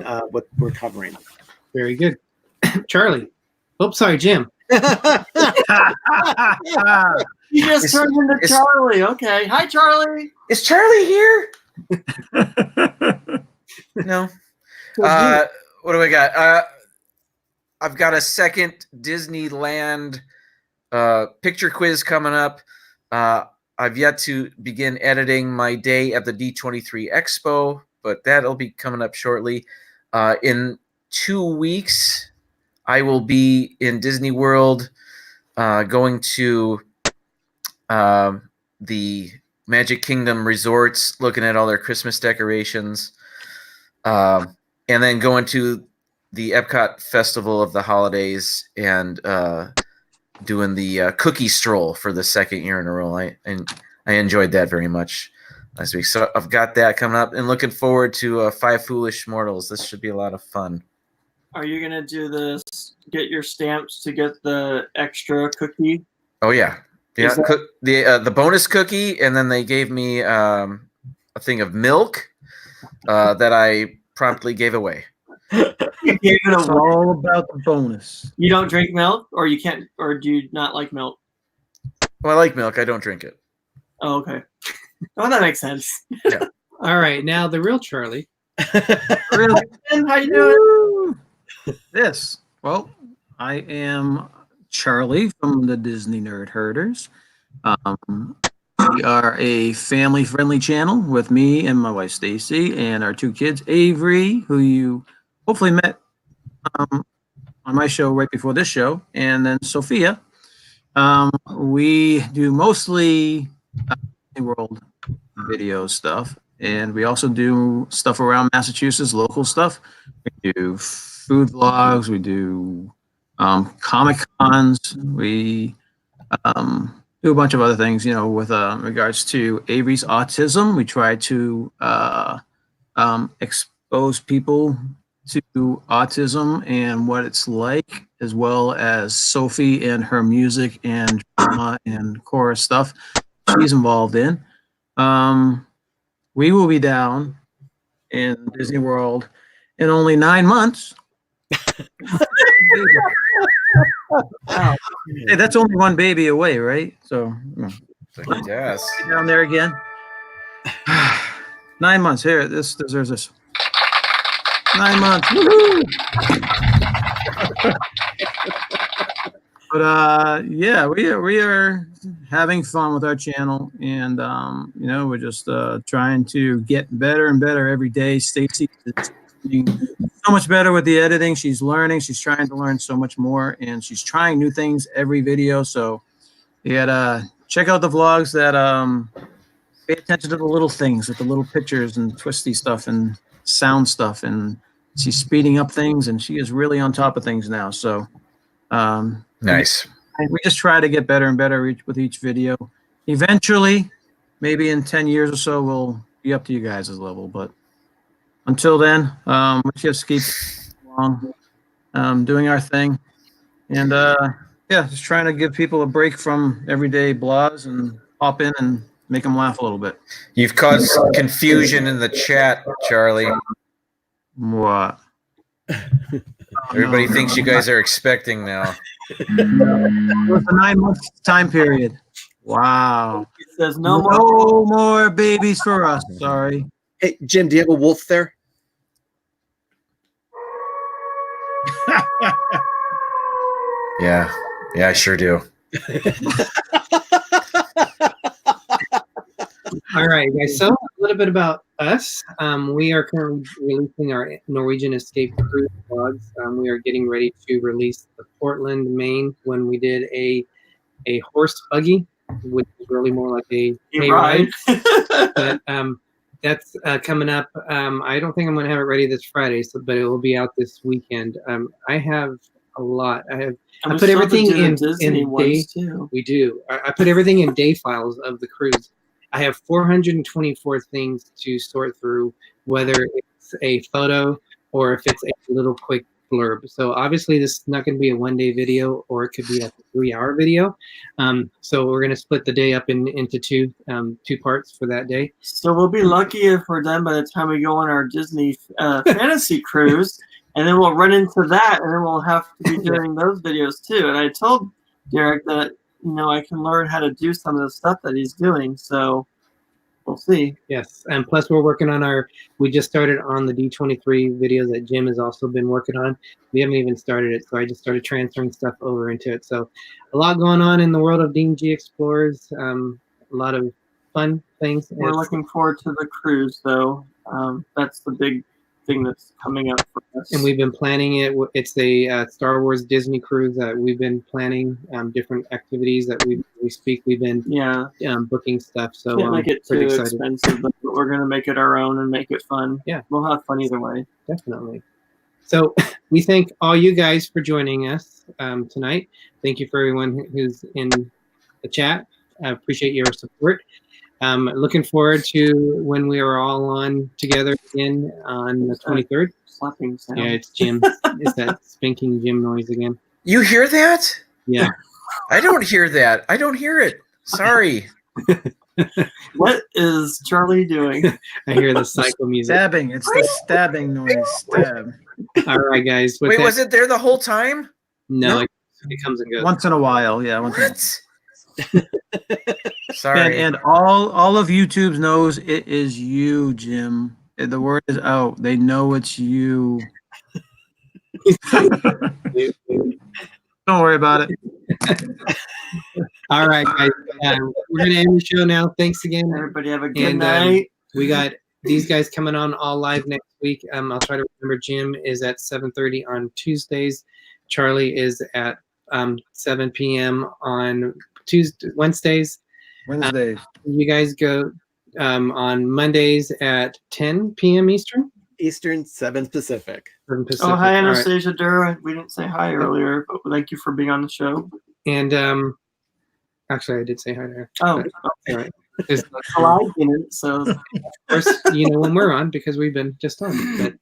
[SPEAKER 4] covering.
[SPEAKER 2] Very good. Charlie. Oh, sorry, Jim.
[SPEAKER 1] You just turned into Charlie. Okay. Hi, Charlie.
[SPEAKER 5] Is Charlie here? No. What do we got? I've got a second Disneyland picture quiz coming up. I've yet to begin editing my day at the D23 Expo, but that'll be coming up shortly. In 2 weeks, I will be in Disney World, going to the Magic Kingdom resorts, looking at all their Christmas decorations, and then going to the Epcot Festival of the Holidays and doing the cookie stroll for the 2nd year in a row. I enjoyed that very much last week. So I've got that coming up and looking forward to 5 Foolish Mortals. This should be a lot of fun.
[SPEAKER 1] Are you gonna do this? Get your stamps to get the extra cookie?
[SPEAKER 5] Oh yeah, yeah. The bonus cookie, and then they gave me a thing of milk that I promptly gave away.
[SPEAKER 1] You gave it
[SPEAKER 3] It's all about the bonus.
[SPEAKER 1] You don't drink milk, or you can't, or do you not like milk?
[SPEAKER 5] Well, I like milk. I don't drink it.
[SPEAKER 1] Oh, okay. Oh, that makes sense.
[SPEAKER 5] Yeah.
[SPEAKER 2] All right, now the real Charlie.
[SPEAKER 1] Really? How you doing?
[SPEAKER 3] Yes. Well, I am Charlie from the Dizney Nerd Herders. We are a family-friendly channel with me and my wife Stacy and our 2 kids, Avery, who you hopefully met on my show right before this show, and then Sophia. We do mostly World video stuff, and we also do stuff around Massachusetts, local stuff. We do food vlogs, we do Comic Cons, we do a bunch of other things, with regards to Avery's autism. We try to expose people to autism and what it's like, as well as Sophie and her music and drama and chorus stuff she's involved in. We will be down in Disney World in only 9 months. Wow. Hey, that's only 1 baby away, right? So
[SPEAKER 5] Yes.
[SPEAKER 3] down there again. 9 months. Here, this deserves this. 9 months. Woohoo! But yeah, we are having fun with our channel, and we're just trying to get better and better every day. Stacy is doing so much better with the editing. She's learning. She's trying to learn so much more, and she's trying new things every video. So you gotta check out the vlogs that pay attention to the little things with the little pictures and twisty stuff and sound stuff, and she's speeding up things, and she is really on top of things now. So
[SPEAKER 5] Nice.
[SPEAKER 3] we just try to get better and better with each video. Eventually, maybe in 10 years or so, we'll be up to you guys' level, but until then, we just keep along, doing our thing, and just trying to give people a break from everyday blahs and hop in and make them laugh a little bit.
[SPEAKER 5] You've caused confusion in the chat, Charlie.
[SPEAKER 3] What?
[SPEAKER 5] Everybody thinks you guys are expecting now.
[SPEAKER 3] It was a 9-month time period. Wow.
[SPEAKER 1] It says
[SPEAKER 3] No more babies for us. Sorry.
[SPEAKER 4] Hey, Jim, do you have a wolf there?
[SPEAKER 5] Yeah, I sure do.
[SPEAKER 2] All right, guys. So a little bit about us. We are currently releasing our Norwegian Escape Cruise vlogs. We are getting ready to release the Portland, Maine, when we did a horse buggy, which is really more like a hay ride. But that's coming up. I don't think I'm going to have it ready this Friday, but it will be out this weekend. I have a lot. I put everything in day. Too. We do. I put everything in day files of the cruise. I have 424 things to sort through, whether it's a photo or if it's a little quick blurb. So obviously this is not going to be a 1-day video, or it could be a 3-hour video. So we're going to split the day up into two parts for that day.
[SPEAKER 1] So we'll be lucky if we're done by the time we go on our Disney fantasy cruise, and then we'll run into that, and then we'll have to be doing those videos too. And I told Derick that, I can learn how to do some of the stuff that he's doing. So we'll see.
[SPEAKER 2] Yes. And plus we're working on we just started on the D23 videos that Jim has also been working on. We haven't even started it. So I just started transferring stuff over into it. So a lot going on in the world of D&G Explorers. A lot of fun things.
[SPEAKER 1] We're looking forward to the cruise though. That's the big thing that's coming up for us.
[SPEAKER 2] And we've been planning it. It's a Star Wars Disney cruise that we've been planning, different activities that we've been booking stuff. So
[SPEAKER 1] can't make it too expensive, but we're going to make it our own and make it fun.
[SPEAKER 2] Yeah.
[SPEAKER 1] We'll have fun either way.
[SPEAKER 2] Definitely. So we thank all you guys for joining us tonight. Thank you for everyone who's in the chat. I appreciate your support. Looking forward to when we are all on together again on the 23rd.
[SPEAKER 1] Slapping sound.
[SPEAKER 2] Yeah, it's Jim. It's that spanking Jim noise again.
[SPEAKER 5] You hear that?
[SPEAKER 2] Yeah.
[SPEAKER 5] I don't hear that. I don't hear it. Sorry.
[SPEAKER 1] What is Charlie doing?
[SPEAKER 2] I hear the cycle music.
[SPEAKER 3] Stabbing. It's the stabbing noise. Stab.
[SPEAKER 2] All right, guys.
[SPEAKER 5] Wait, was it there the whole time?
[SPEAKER 2] No. It comes and goes.
[SPEAKER 3] Once in a while, yeah.
[SPEAKER 5] What? Sorry.
[SPEAKER 3] And all of YouTube knows it is you, Jim. The word is out. They know it's you. Don't worry about it.
[SPEAKER 2] All right, guys. We're going to end the show now. Thanks again.
[SPEAKER 1] Everybody have a good night.
[SPEAKER 2] We got these guys coming on all live next week. I'll try to remember. Jim is at 7:30 on Tuesdays. Charlie is at 7 p.m. on Wednesdays. You guys go on Mondays at 10 p.m. Eastern.
[SPEAKER 4] 7 Pacific.
[SPEAKER 2] 7 Pacific.
[SPEAKER 1] Oh, hi, Anastasia Dura. We didn't say hi earlier, but thank you for being on the show.
[SPEAKER 2] And actually, I did say hi to her.
[SPEAKER 1] Oh,
[SPEAKER 2] all right.
[SPEAKER 1] Well, I didn't, so
[SPEAKER 2] of course, when we're on, because we've been just on. But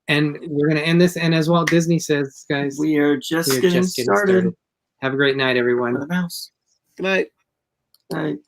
[SPEAKER 2] and we're gonna end this. And as Walt Disney says, guys,
[SPEAKER 1] we are just getting started.
[SPEAKER 2] Have a great night, everyone.
[SPEAKER 1] For the mouse.
[SPEAKER 4] Good night.
[SPEAKER 1] Night.